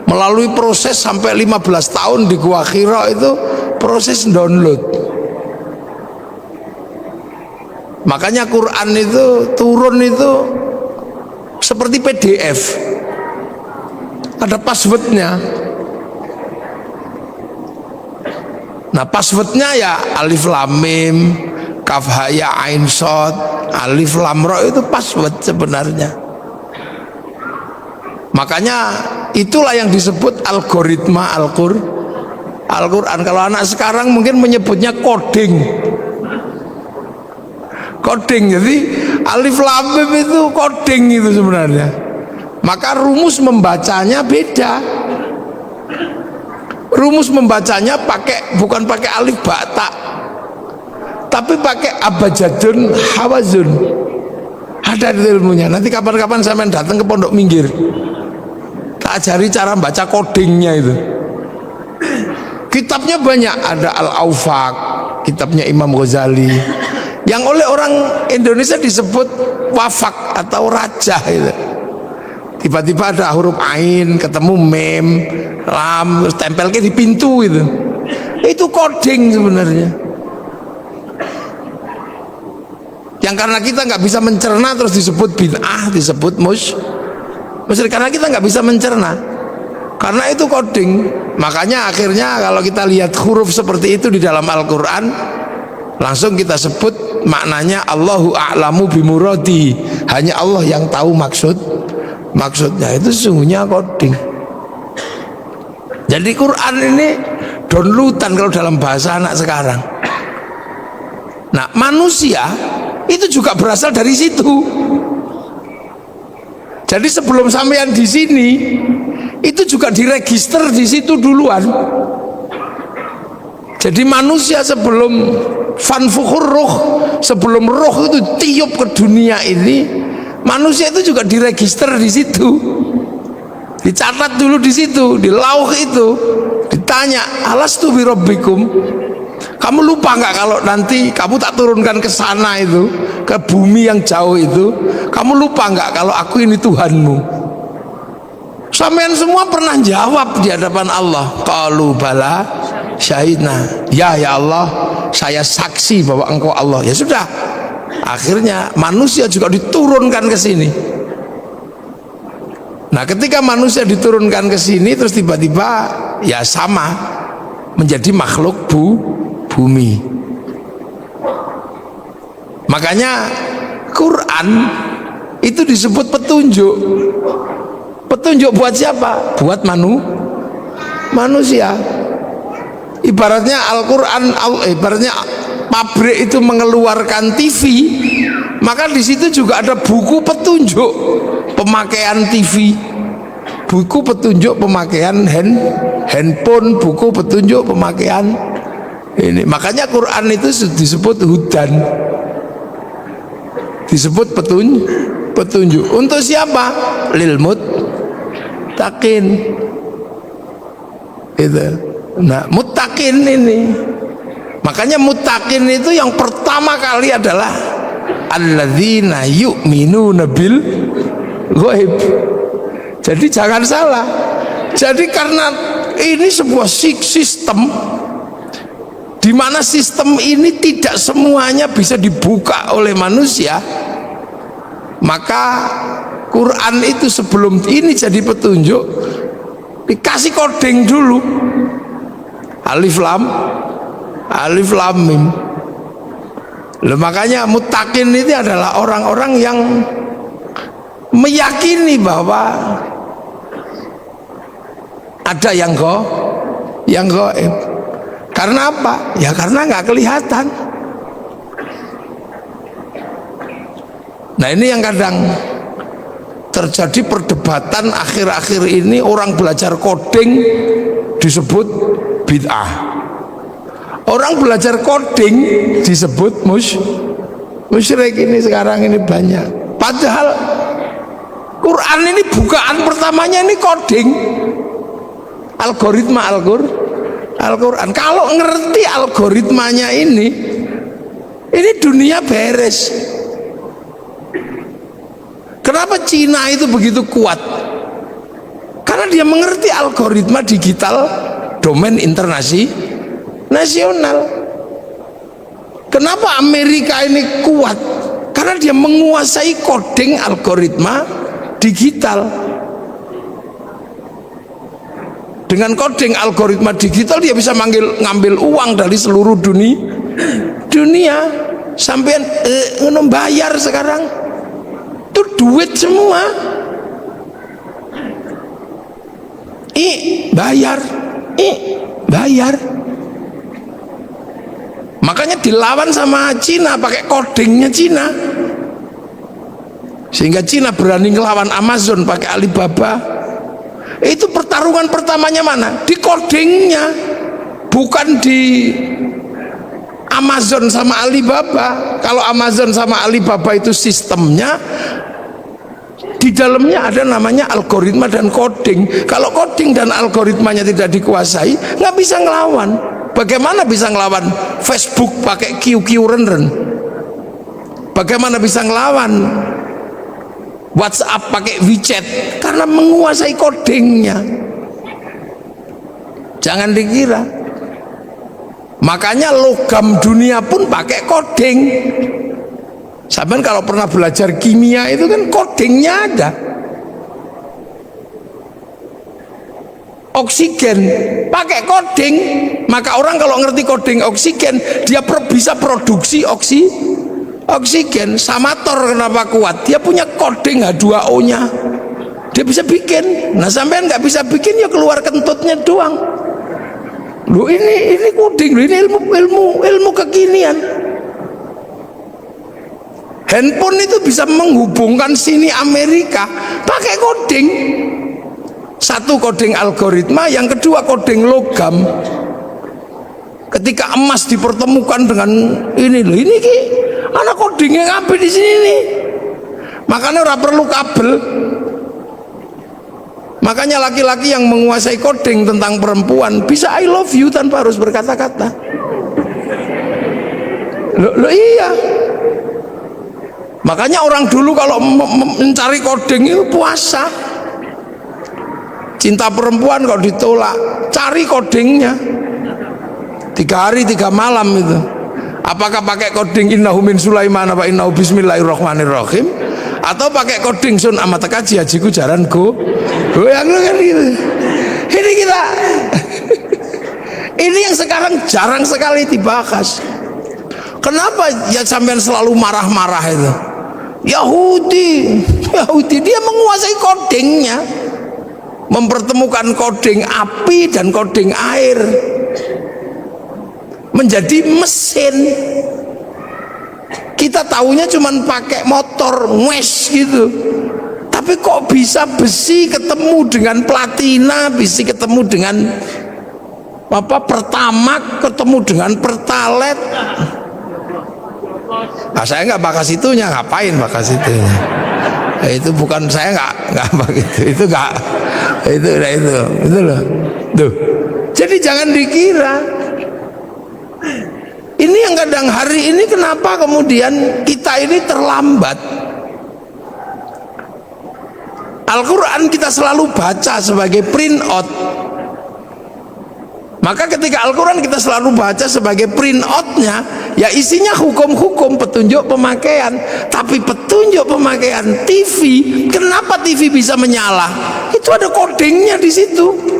melalui proses sampai 15 tahun di Gua Hira, itu proses download. Makanya Quran itu turun itu seperti PDF, ada passwordnya. Nah, passwordnya ya alif lam mim, kaf ha ya ain shad, alif lam ra, itu password sebenarnya. Makanya itulah yang disebut algoritma Al-Quran. Kalau anak sekarang mungkin menyebutnya coding. Jadi alif lam mim itu coding itu sebenarnya. Maka rumus membacanya beda. Rumus membacanya bukan pakai alif ba ta, tapi pakai abjadun hawazun. Ada ilmunya. Nanti kapan-kapan saya datang ke Pondok Minggir, tak ajari cara baca codingnya itu. Kitabnya banyak, ada Al-Aufaq, kitabnya Imam Ghazali, yang oleh orang Indonesia disebut wafak atau raja itu. Tiba-tiba ada huruf ain, ketemu mem, lam, terus tempelnya di pintu itu. Itu coding sebenarnya. Yang karena kita nggak bisa mencerna terus disebut bid'ah, disebut musyrik, karena kita nggak bisa mencerna. Karena itu coding. Makanya akhirnya kalau kita lihat huruf seperti itu di dalam Al-Quran, langsung kita sebut maknanya Allahu a'lamu bimuradi. Hanya Allah yang tahu maksudnya. Itu sesungguhnya coding. Jadi Quran ini downloadan kalau dalam bahasa anak sekarang. Nah, manusia itu juga berasal dari situ. Jadi sebelum sampean di sini, itu juga diregister di situ duluan. Jadi manusia sebelum fanfukhur ruh, sebelum roh itu tiup ke dunia ini, manusia itu juga diregister di situ. Dicatat dulu di situ, di lauh itu. Ditanya, alastu bi rabbikum? Kamu lupa nggak kalau nanti kamu tak turunkan ke sana itu, ke bumi yang jauh itu? Kamu lupa nggak kalau aku ini Tuhanmu? Sampean semua pernah jawab di hadapan Allah. Qalu bala syahidna. Ya Allah, saya saksi bahwa engkau Allah. Ya sudah. Akhirnya manusia juga diturunkan ke sini. Nah, ketika manusia diturunkan ke sini, terus tiba-tiba ya sama menjadi makhluk bumi. Makanya Quran itu disebut petunjuk. Petunjuk buat siapa? Buat manusia. Ibaratnya Al-Quran, ibaratnya pabrik itu mengeluarkan TV, maka di situ juga ada buku petunjuk pemakaian TV, buku petunjuk pemakaian handphone, buku petunjuk pemakaian ini. Makanya Quran itu disebut hudan, disebut petunjuk. Untuk siapa? Lil muttaqin. Itu. Nah, muttaqin ini. Makanya muttaqin itu yang pertama kali adalah alladzina yu'minuna bil ghaib. Jadi jangan salah. Jadi karena ini sebuah sistem di mana sistem ini tidak semuanya bisa dibuka oleh manusia, maka Quran itu sebelum ini jadi petunjuk dikasih coding dulu. Alif lam mim. Makanya muttaqin itu adalah orang-orang yang meyakini bahwa ada yang gaib. Karena apa? Ya karena nggak kelihatan. Nah, ini yang kadang terjadi perdebatan akhir-akhir ini, orang belajar coding disebut bid'ah. Orang belajar coding disebut musyrik. Ini sekarang ini banyak. Padahal Quran ini bukaan pertamanya ini coding, algoritma Al-Quran. Kalau ngerti algoritmanya ini dunia beres. Kenapa Cina itu begitu kuat? Karena dia mengerti algoritma digital domain nasional. Kenapa Amerika ini kuat? Karena dia menguasai coding algoritma digital. Dengan coding algoritma digital dia bisa ngambil uang dari seluruh dunia. Sampai bayar sekarang itu duit semua. Bayar. Makanya dilawan sama Cina pakai codingnya Cina, sehingga Cina berani ngelawan Amazon pakai Alibaba. Itu pertarungan pertamanya mana? Di codingnya, bukan di Amazon sama Alibaba. Kalau Amazon sama Alibaba itu sistemnya, di dalamnya ada namanya algoritma dan coding. Kalau coding dan algoritmanya tidak dikuasai, nggak bisa ngelawan. Bagaimana bisa ngelawan Facebook pakai QQ-ren? Bagaimana bisa ngelawan WhatsApp pakai WeChat? Karena menguasai codingnya. Jangan dikira. Makanya logam dunia pun pakai coding. Saban kalau pernah belajar kimia itu kan codingnya ada. Oksigen pakai coding. Maka orang kalau ngerti coding oksigen, dia bisa produksi oksigen. Samator kenapa kuat? Dia punya coding H2O nya, dia bisa bikin. Nah, sampean nggak bisa bikin, ya keluar kentutnya doang. Loh, ini coding, ini ilmu kekinian. Handphone itu bisa menghubungkan sini Amerika pakai coding. Satu coding algoritma, yang kedua coding logam. Ketika emas dipertemukan dengan ini anak codingnya ngapain di sini nih? Makanya ora perlu kabel. Makanya laki-laki yang menguasai coding tentang perempuan bisa I love you tanpa harus berkata-kata. Loh iya. Makanya orang dulu kalau mencari coding itu puasa. Cinta perempuan kalau ditolak, cari codingnya. 3 hari 3 malam itu. Apakah pakai coding innahu min Sulaiman apa innahu bismillahirrahmanirrahim, atau pakai coding sun amat kaji hajiku jaranku goyang kan gitu. Ini kita ini yang sekarang jarang sekali dibahas. Kenapa ya sampean selalu marah-marah itu? Yahudi dia menguasai codingnya, mempertemukan coding api dan coding air menjadi mesin. Kita taunya cuman pakai motor ngwes gitu, tapi kok bisa besi ketemu dengan platina, besi ketemu dengan apa pertamak, ketemu dengan pertalite. Nah, saya nggak bakas itunya, ngapain bakas itunya? Nah, itu bukan saya nggak begitu, itu nggak itu loh. Tuh. Jadi jangan dikira. Ini yang kadang hari ini kenapa kemudian kita ini terlambat. Al-Quran kita selalu baca sebagai print out. Maka ketika Al-Quran kita selalu baca sebagai print outnya, ya isinya hukum-hukum petunjuk pemakaian. Tapi petunjuk pemakaian TV, kenapa TV bisa menyala? Itu ada codingnya di situ.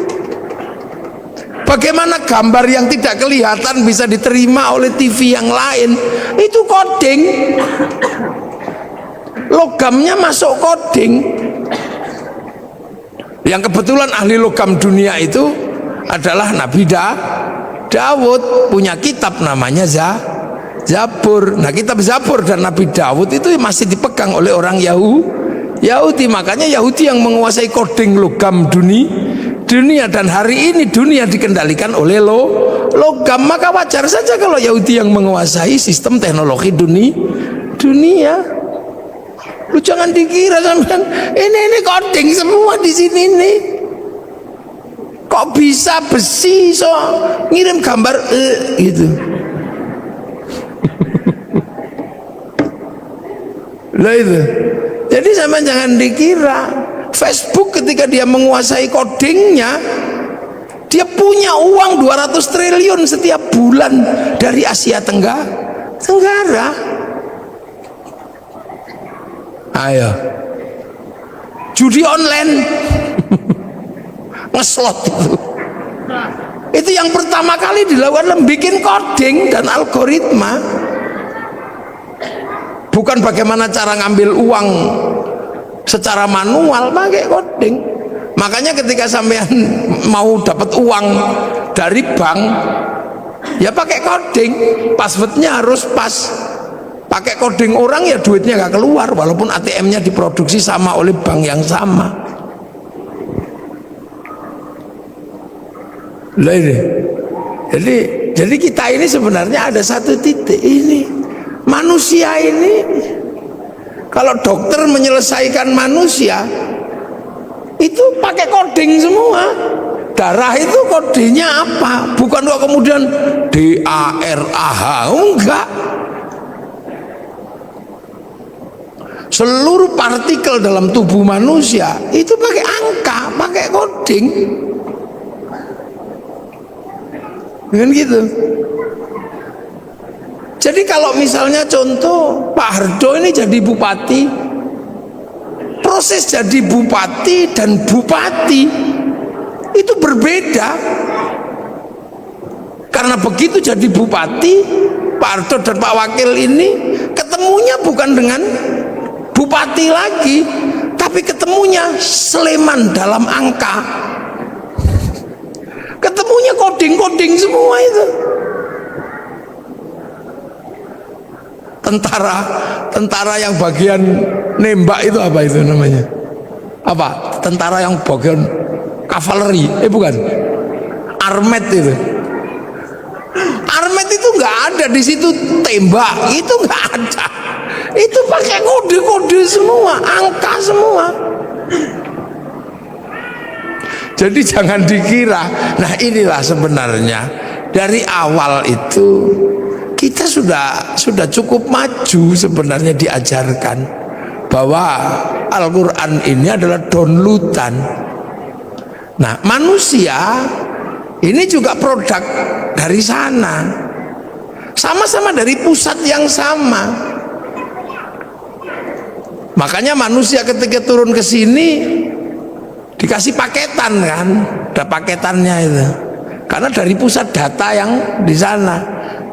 Bagaimana gambar yang tidak kelihatan bisa diterima oleh TV yang lain? Itu coding. Logamnya masuk coding. Yang kebetulan ahli logam dunia itu adalah Nabi Dawud, punya kitab namanya Zabur. Nah, kitab Zabur dan Nabi Dawud itu masih dipegang oleh orang Yahudi. Makanya Yahudi yang menguasai coding logam dunia, dan hari ini dunia dikendalikan oleh logam. Maka wajar saja kalau Yahudi yang menguasai sistem teknologi dunia. Lu jangan dikira sampean ini coding semua di sini nih. Kok bisa besi so ngirim gambar gitu. Lah itu. Jadi sampean jangan dikira Facebook ketika dia menguasai codingnya, dia punya uang 200 triliun setiap bulan dari Asia Tenggara. Ayo, judi online, ngeslot itu yang pertama kali dilakukan bikin coding dan algoritma. Bukan bagaimana cara ngambil uang secara manual, pakai coding. Makanya ketika sampean mau dapat uang dari bank, ya pakai coding, passwordnya harus pas. Pakai coding orang ya duitnya nggak keluar, walaupun ATM-nya diproduksi sama oleh bank yang sama. Lah ini, jadi kita ini sebenarnya ada satu titik ini, manusia ini. Kalau dokter menyelesaikan manusia itu pakai coding semua. Darah itu kodenya apa? Bukan kok kemudian DARAH, enggak. Seluruh partikel dalam tubuh manusia itu pakai angka, pakai coding. Dengan gitu. Jadi kalau misalnya contoh Pak Hardo ini jadi bupati, proses jadi bupati dan bupati itu berbeda. Karena begitu jadi bupati, Pak Hardo dan Pak Wakil ini ketemunya bukan dengan bupati lagi, tapi ketemunya Sleman dalam angka. Ketemunya coding-coding semua itu. Tentara yang bagian nembak itu apa itu namanya? Apa? Tentara yang bagian kavaleri? Bukan. Armet itu. Armet itu nggak ada di situ tembak, itu nggak ada. Itu pakai kode-kode semua, angka semua. Jadi jangan dikira. Nah inilah sebenarnya dari awal itu kita sudah cukup maju sebenarnya diajarkan bahwa Al-Quran ini adalah downloadan. Nah manusia ini juga produk dari sana, sama-sama dari pusat yang sama. Makanya manusia ketika turun ke sini dikasih paketan kan, ada paketannya itu. Karena dari pusat data yang di sana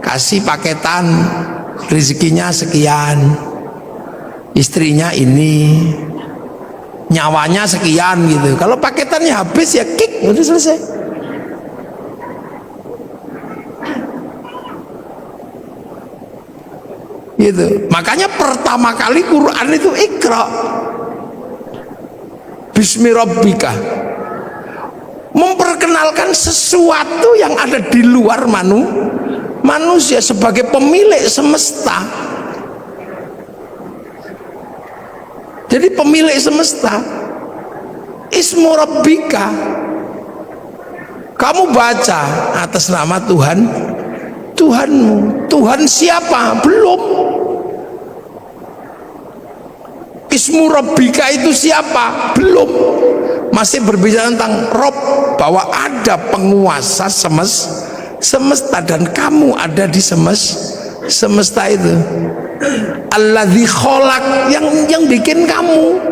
kasih paketan, rezekinya sekian, istrinya ini, nyawanya sekian gitu. Kalau paketannya habis ya kick, udah selesai. Gitu. Makanya pertama kali Quran itu Iqra Bismi Rabbika, memperkenalkan sesuatu yang ada di luar manusia sebagai pemilik semesta. Jadi pemilik semesta, Ismu Rabbika, kamu baca atas nama Tuhanmu. Tuhan siapa? Belum. Ismu Rabbika itu siapa? Belum. Masih berbicara tentang Rob, bahwa ada penguasa semesta dan kamu ada di semesta itu. Alladzi kholaq, yang bikin kamu.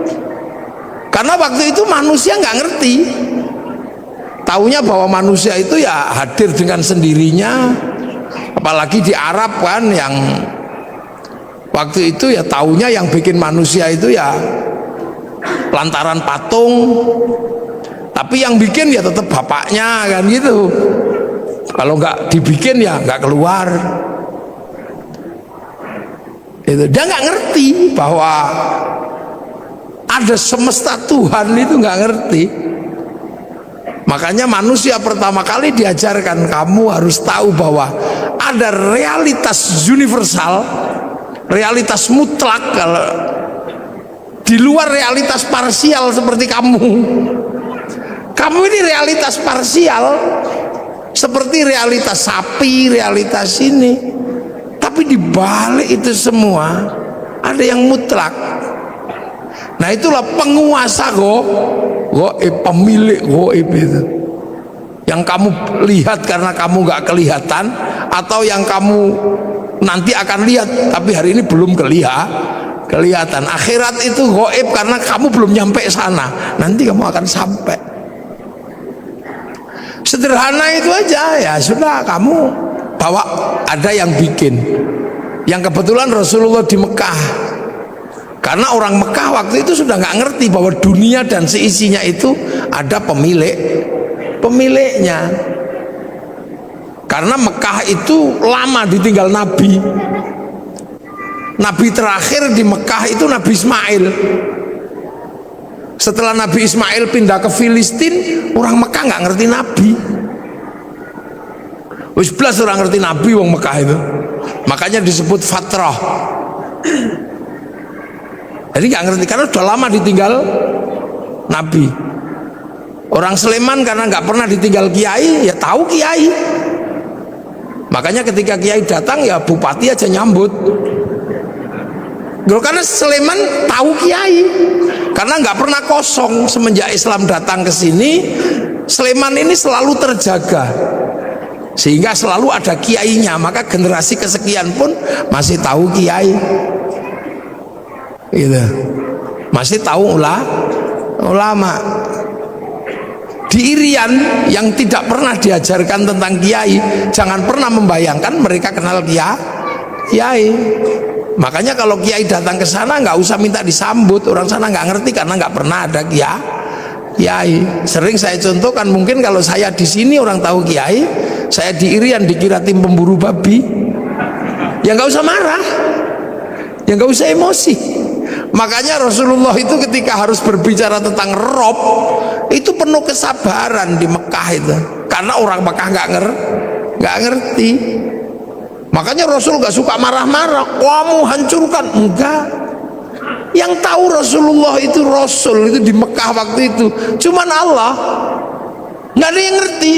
Karena waktu itu manusia nggak ngerti. Taunya bahwa manusia itu ya hadir dengan sendirinya. Apalagi di Arab kan, yang waktu itu ya taunya yang bikin manusia itu ya lantaran patung, tapi yang bikin ya tetap bapaknya kan gitu. Kalau nggak dibikin ya nggak keluar. Itu dia nggak ngerti bahwa ada semesta Tuhan, itu nggak ngerti. Makanya manusia pertama kali diajarkan, kamu harus tahu bahwa ada realitas universal, realitas mutlak, kalau di luar realitas parsial seperti kamu. Kamu ini realitas parsial seperti realitas sapi, realitas ini. Tapi di balik itu semua ada yang mutlak. Nah itulah penguasa goib, pemilik goib itu. Yang kamu lihat karena kamu gak kelihatan, atau yang kamu nanti akan lihat tapi hari ini belum kelihatan. Akhirat itu goib karena kamu belum nyampe sana, nanti kamu akan sampai. Sederhana itu aja, ya sudah, kamu bawa, ada yang bikin. Yang kebetulan Rasulullah di Mekah, karena orang Mekah waktu itu sudah nggak ngerti bahwa dunia dan seisinya itu ada pemiliknya. Karena Mekah itu lama ditinggal Nabi. Nabi terakhir di Mekah itu Nabi Ismail. Setelah Nabi Ismail pindah ke Filistin, orang Mekah nggak ngerti Nabi. Wis belas orang ngerti Nabi wong Mekah itu. Makanya disebut fatrah. Jadi nggak ngerti karena sudah lama ditinggal Nabi. Orang Sleman karena nggak pernah ditinggal kiai, ya tahu kiai. Makanya ketika kiai datang ya bupati aja nyambut. Karena Sleman tahu kiai, karena nggak pernah kosong semenjak Islam datang ke sini. Sleman ini selalu terjaga, sehingga selalu ada kiainya. Maka generasi kesekian pun masih tahu kiai, gitu. Masih tahu ulama. Di Irian yang tidak pernah diajarkan tentang kiai, jangan pernah membayangkan mereka kenal kiai. Makanya kalau kiai datang ke sana nggak usah minta disambut, orang sana nggak ngerti karena nggak pernah ada kiai. Sering saya contohkan, mungkin kalau saya di sini orang tahu kiai, saya di Irian dikira tim pemburu babi, ya nggak usah marah, ya nggak usah emosi. Makanya Rasulullah itu ketika harus berbicara tentang Rob itu penuh kesabaran di Mekah itu, karena orang Mekah nggak ngerti. Makanya Rasul nggak suka marah-marah, kamu hancurkan, enggak. Yang tahu Rasulullah itu Rasul itu di Mekah waktu itu cuman Allah. nggak ada yang ngerti.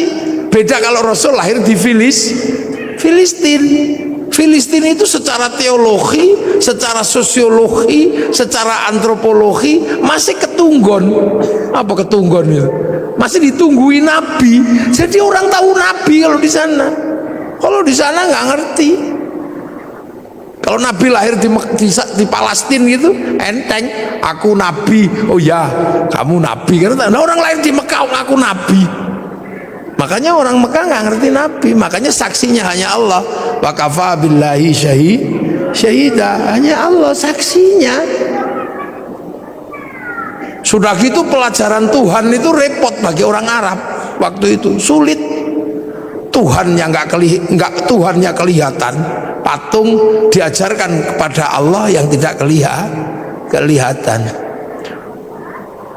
Beda kalau Rasul lahir di Filistin. Filistin itu secara teologi, secara sosiologi, secara antropologi masih ketunggon. Apa ketunggon itu? Masih ditungguin Nabi. Jadi orang tahu Nabi kalau di sana. Kalau di sana nggak ngerti. Kalau Nabi lahir di Palestina gitu, enteng. Aku Nabi. Oh ya, kamu Nabi. Karena orang lahir di Mekah ngaku Nabi. Makanya orang Mekah nggak ngerti Nabi. Makanya saksinya hanya Allah. Wa kafa billahi syahida. Hanya Allah saksinya. Sudah gitu pelajaran Tuhan itu repot bagi orang Arab waktu itu, sulit. Tuhannya Tuhannya kelihatan, patung diajarkan kepada Allah yang tidak kelihatan.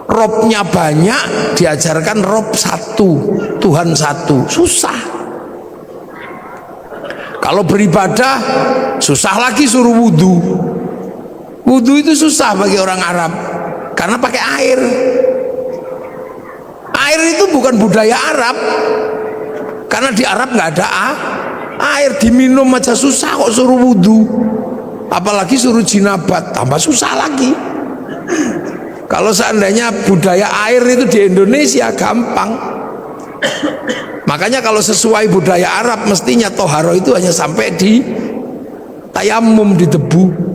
Robnya banyak, diajarkan Rob satu, Tuhan satu, susah. Kalau beribadah susah lagi, suruh wudhu. Wudhu itu susah bagi orang Arab karena pakai air. Air itu bukan budaya Arab, karena di Arab nggak ada air, diminum aja susah kok suruh wudhu, apalagi suruh jinabat, tambah susah lagi. Kalau seandainya budaya air itu di Indonesia gampang. Makanya kalau sesuai budaya Arab mestinya toharo itu hanya sampai di tayamum, di debu.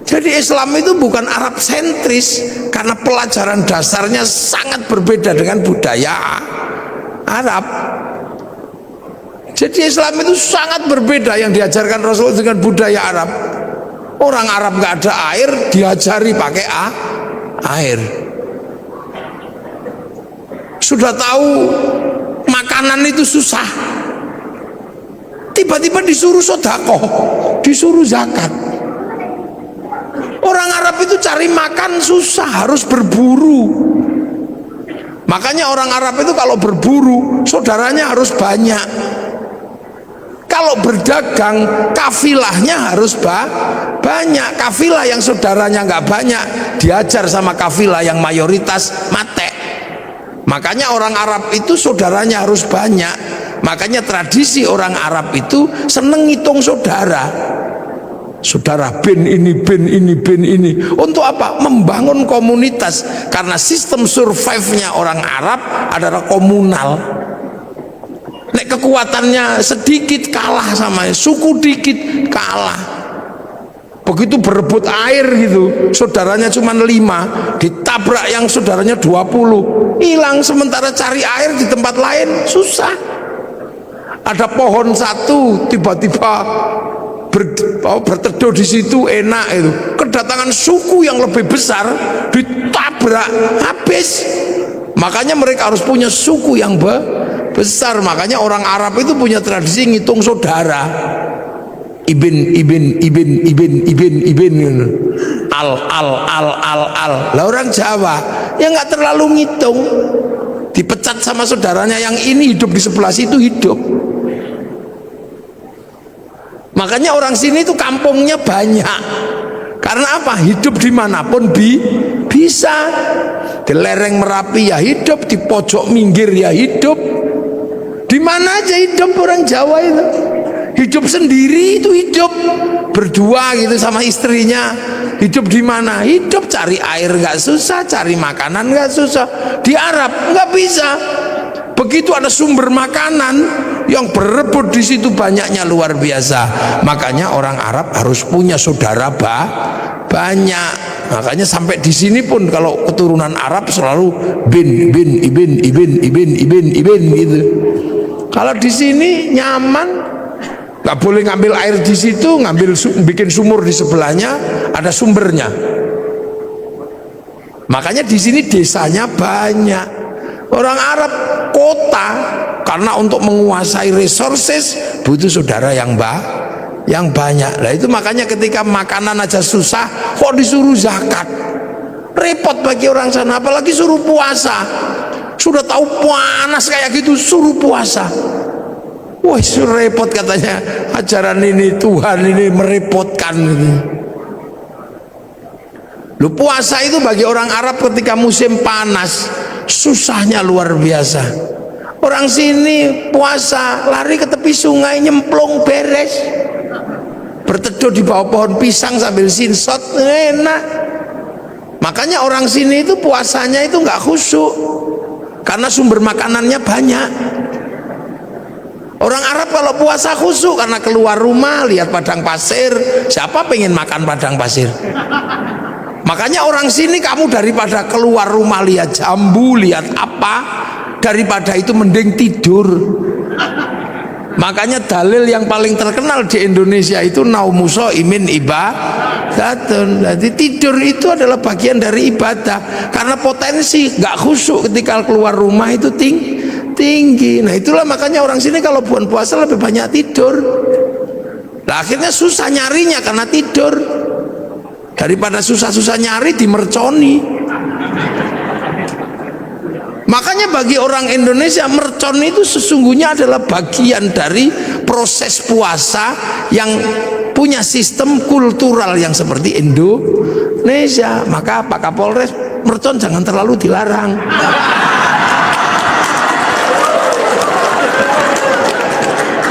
Jadi Islam itu bukan Arab sentris, karena pelajaran dasarnya sangat berbeda dengan budaya Arab. Jadi Islam itu sangat berbeda yang diajarkan Rasul dengan budaya Arab. Orang Arab nggak ada air, diajari pakai air. Sudah tahu makanan itu susah, tiba-tiba disuruh sedekah, disuruh zakat. Orang Arab itu cari makan susah, harus berburu. Makanya orang Arab itu kalau berburu, saudaranya harus banyak. Kalau berdagang, kafilahnya harus banyak. Kafilah yang saudaranya nggak banyak, diajar sama kafilah yang mayoritas mate. Makanya orang Arab itu saudaranya harus banyak. Makanya tradisi orang Arab itu seneng ngitung saudara. Saudara bin ini, bin ini, bin ini. Untuk apa? Membangun komunitas. Karena sistem survive-nya orang Arab adalah komunal. Nek kekuatannya sedikit kalah sama suku, dikit kalah. Begitu berebut air gitu, saudaranya cuma 5, ditabrak yang saudaranya 20, hilang. Sementara cari air di tempat lain susah. Ada pohon satu tiba-tiba berteduh di situ enak itu, kedatangan suku yang lebih besar ditabrak habis. Makanya mereka harus punya suku yang besar. Makanya orang Arab itu punya tradisi ngitung saudara, ibin al. Lah orang Jawa yang nggak terlalu ngitung, dipecat sama saudaranya yang ini hidup di sebelah situ hidup. Makanya orang sini itu kampungnya banyak. Karena apa? Hidup dimanapun bisa. Di lereng Merapi ya hidup, di pojok minggir ya hidup. Di mana aja hidup orang Jawa itu. Hidup sendiri itu hidup. Berdua gitu sama istrinya. Hidup di mana? Hidup cari air nggak susah, cari makanan nggak susah. Di Arab nggak bisa. Begitu ada sumber makanan, yang berebut di situ banyaknya luar biasa. Makanya orang Arab harus punya saudara banyak. Makanya sampai di sini pun kalau keturunan Arab selalu ibin gitu. Kalau di sini nyaman, nggak boleh ngambil air di situ, bikin sumur di sebelahnya, ada sumbernya. Makanya di sini desanya banyak. Orang Arab kota, karena untuk menguasai resources butuh saudara yang banyak. Lah itu makanya ketika makanan aja susah kok disuruh zakat, repot bagi orang sana. Apalagi suruh puasa, sudah tahu panas kayak gitu suruh puasa. Wah repot katanya, ajaran ini Tuhan ini merepotkan gitu. Lu puasa itu bagi orang Arab ketika musim panas susahnya luar biasa. Orang Orang sini puasa lari ke tepi sungai nyemplung beres, berteduh di bawah pohon pisang sambil sinsot, enak. Makanya orang sini itu puasanya itu nggak khusyuk karena sumber makanannya banyak. Orang Arab kalau puasa khusyuk karena keluar rumah lihat padang pasir. Siapa pengen makan padang pasir? Makanya orang sini kamu daripada keluar rumah lihat jambu, lihat apa, daripada itu mending tidur. Makanya dalil yang paling terkenal di Indonesia itu naumu shaimin ibadatun. Jadi tidur itu adalah bagian dari ibadah karena potensi nggak khusyuk ketika keluar rumah itu tinggi. Nah itulah makanya orang sini kalau bulan puasa lebih banyak tidur. Nah akhirnya susah nyarinya karena tidur. Daripada susah-susah nyari dimerconi. Makanya bagi orang Indonesia mercon itu sesungguhnya adalah bagian dari proses puasa yang punya sistem kultural yang seperti Indonesia. Maka Pak Kapolres, mercon jangan terlalu dilarang.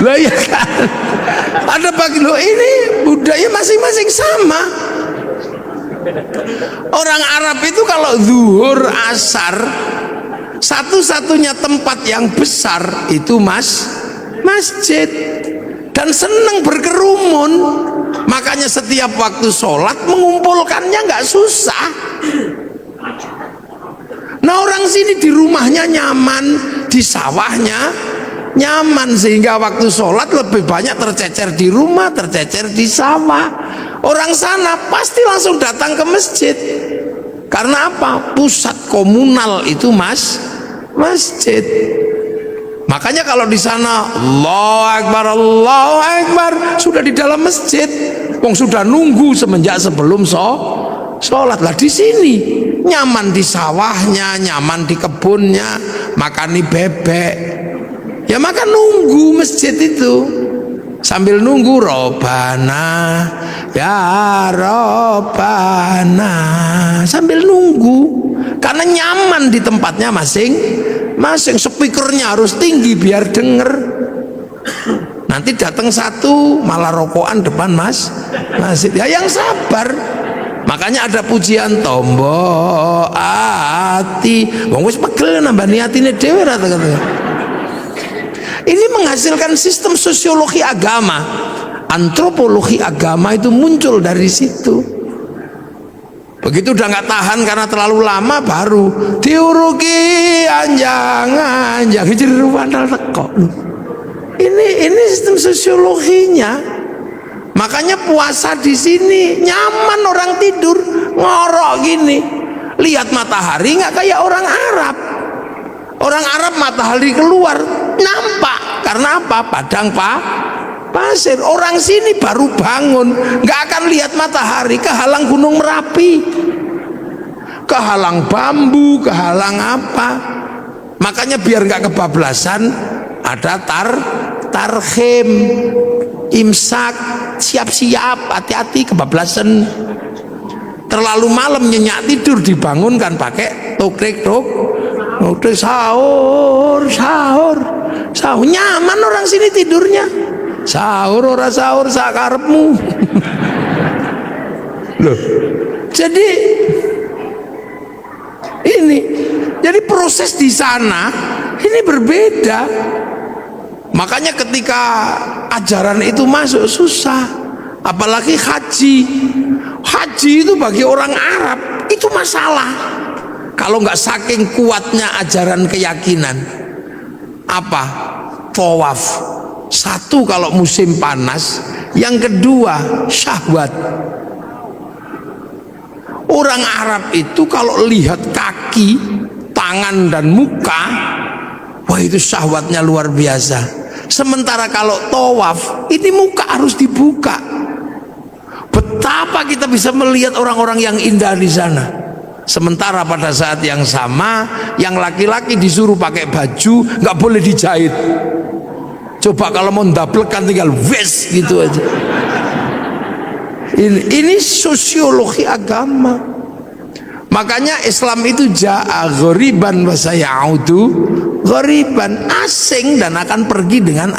Lah ya kan, ada bagi lo ini budaya masing-masing sama. Orang Arab itu kalau zuhur asar satu-satunya tempat yang besar itu masjid, dan senang berkerumun. Makanya setiap waktu sholat mengumpulkannya nggak susah. Nah orang sini di rumahnya nyaman, di sawahnya nyaman, sehingga waktu sholat lebih banyak tercecer di rumah, tercecer di sawah. Orang sana pasti langsung datang ke masjid. Karena apa? Pusat komunal itu masjid. Makanya kalau di sana Allahu Akbar sudah di dalam masjid. Wong sudah nunggu semenjak sebelum sholat. Lah di sini nyaman di sawahnya, nyaman di kebunnya, makani bebek. Ya maka nunggu masjid itu. Sambil nunggu Robana ya Robana, sambil nunggu karena nyaman di tempatnya masing-masing. Speakernya harus tinggi biar denger. Nanti datang satu malah rokokan depan masjid. Ya yang sabar. Makanya ada pujian tombo ati wong wis pegel nambah niatine dhewe ra kata. Ini menghasilkan sistem sosiologi agama, antropologi agama itu muncul dari situ. Begitu udah nggak tahan karena terlalu lama, baru diuruki anjang jeruan teko. Ini sistem sosiologinya. Makanya puasa di sini nyaman, orang tidur ngorok gini, lihat matahari nggak kayak orang Arab. Orang Arab matahari keluar nampak karena apa? Padang pasir. Orang sini baru bangun nggak akan lihat matahari, kehalang Gunung Merapi, kehalang bambu, kehalang apa. Makanya biar nggak kebablasan ada tarhim, imsak, siap-siap, hati-hati kebablasan. Terlalu malam nyenyak tidur dibangunkan pakai tokrek sahur, nyaman orang sini tidurnya. Sahur ora sahur sakarepmu. Loh. Jadi proses di sana ini berbeda. Makanya ketika ajaran itu masuk susah. Apalagi haji itu bagi orang Arab itu masalah. Kalau nggak saking kuatnya ajaran keyakinan, apa? Tawaf. Satu kalau musim panas, yang kedua syahwat. Orang Arab itu kalau lihat kaki, tangan dan muka, wah itu syahwatnya luar biasa. Sementara kalau tawaf, ini muka harus dibuka. Betapa kita bisa melihat orang-orang yang indah di sana. Sementara pada saat yang sama, yang laki-laki disuruh pakai baju nggak boleh dijahit. Coba kalau mau ndablekan tinggal wes gitu aja. Ini sosiologi agama. Makanya Islam itu ja'a ghoriban wa sayaudu ghoriban, asing dan akan pergi dengan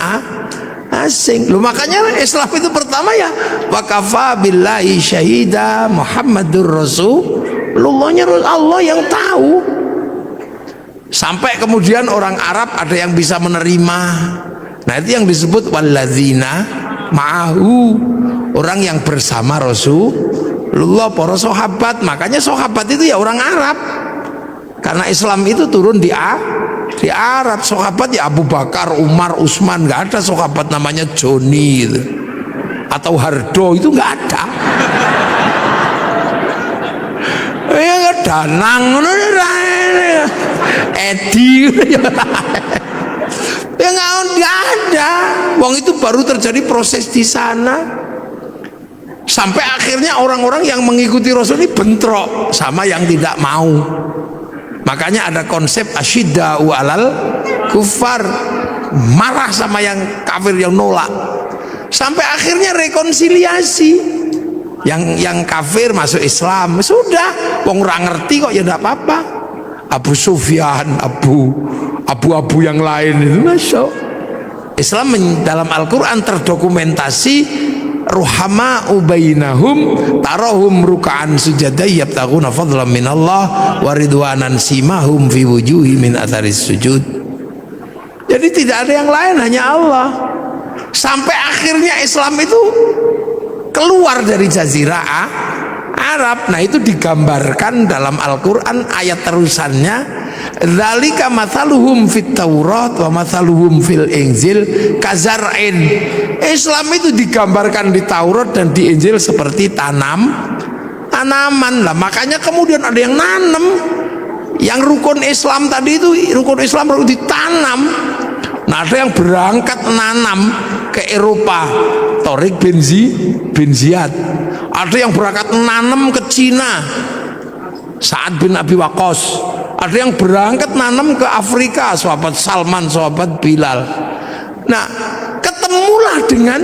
asing. Loh, makanya Islam itu pertama ya wa kafa billahi syahida Muhammadur Rasulullahnya Allah yang tahu. Sampai kemudian orang Arab ada yang bisa menerima. Nah, itu yang disebut walladzina ma'ahu, orang yang bersama Rasulullah, para sahabat. Makanya sahabat itu ya orang Arab, karena Islam itu turun di Arab. Sahabat ya Abu Bakar, Umar, Utsman. Nggak ada sahabat namanya Joni gitu, atau Hardo, itu nggak ada. Ya Danang, Edi, ya nggak ada. Wong itu baru terjadi proses di sana. Sampai akhirnya orang-orang yang mengikuti Rasul ini bentrok sama yang tidak mau. Makanya ada konsep asyidda'u alal kufar, marah sama yang kafir, yang nolak. Sampai akhirnya rekonsiliasi. Yang kafir masuk Islam, sudah. Wong ora ngerti kok, ya enggak apa-apa. Abu Sufyan, abu yang lain itu masuk Islam. Dalam Al-Quran terdokumentasi ruhama ubainahum tarahum ruka'an sujada yabtaguna fadlan minallah wa ridwanan simahum fi wujuhi min atharis sujud. Jadi tidak ada yang lain, hanya Allah. Sampai akhirnya Islam itu keluar dari jazirah Arab. Nah, itu digambarkan dalam Al-Quran ayat terusannya, dzalika mathaluhum fit Taurat wa mathaluhum fil Injil kazar'in. Islam itu digambarkan di Taurat dan di Injil seperti tanaman. Lah, makanya kemudian ada yang nanam. Yang rukun Islam tadi itu, rukun Islam harus ditanam. Nah, ada yang berangkat nanam ke Eropa, Tariq bin Ziyad. Ada yang berangkat nanam ke Cina, Sa'ad bin Abi Waqqas. Ada yang berangkat nanam ke Afrika, sahabat Salman, sahabat Bilal. Nah, ketemulah dengan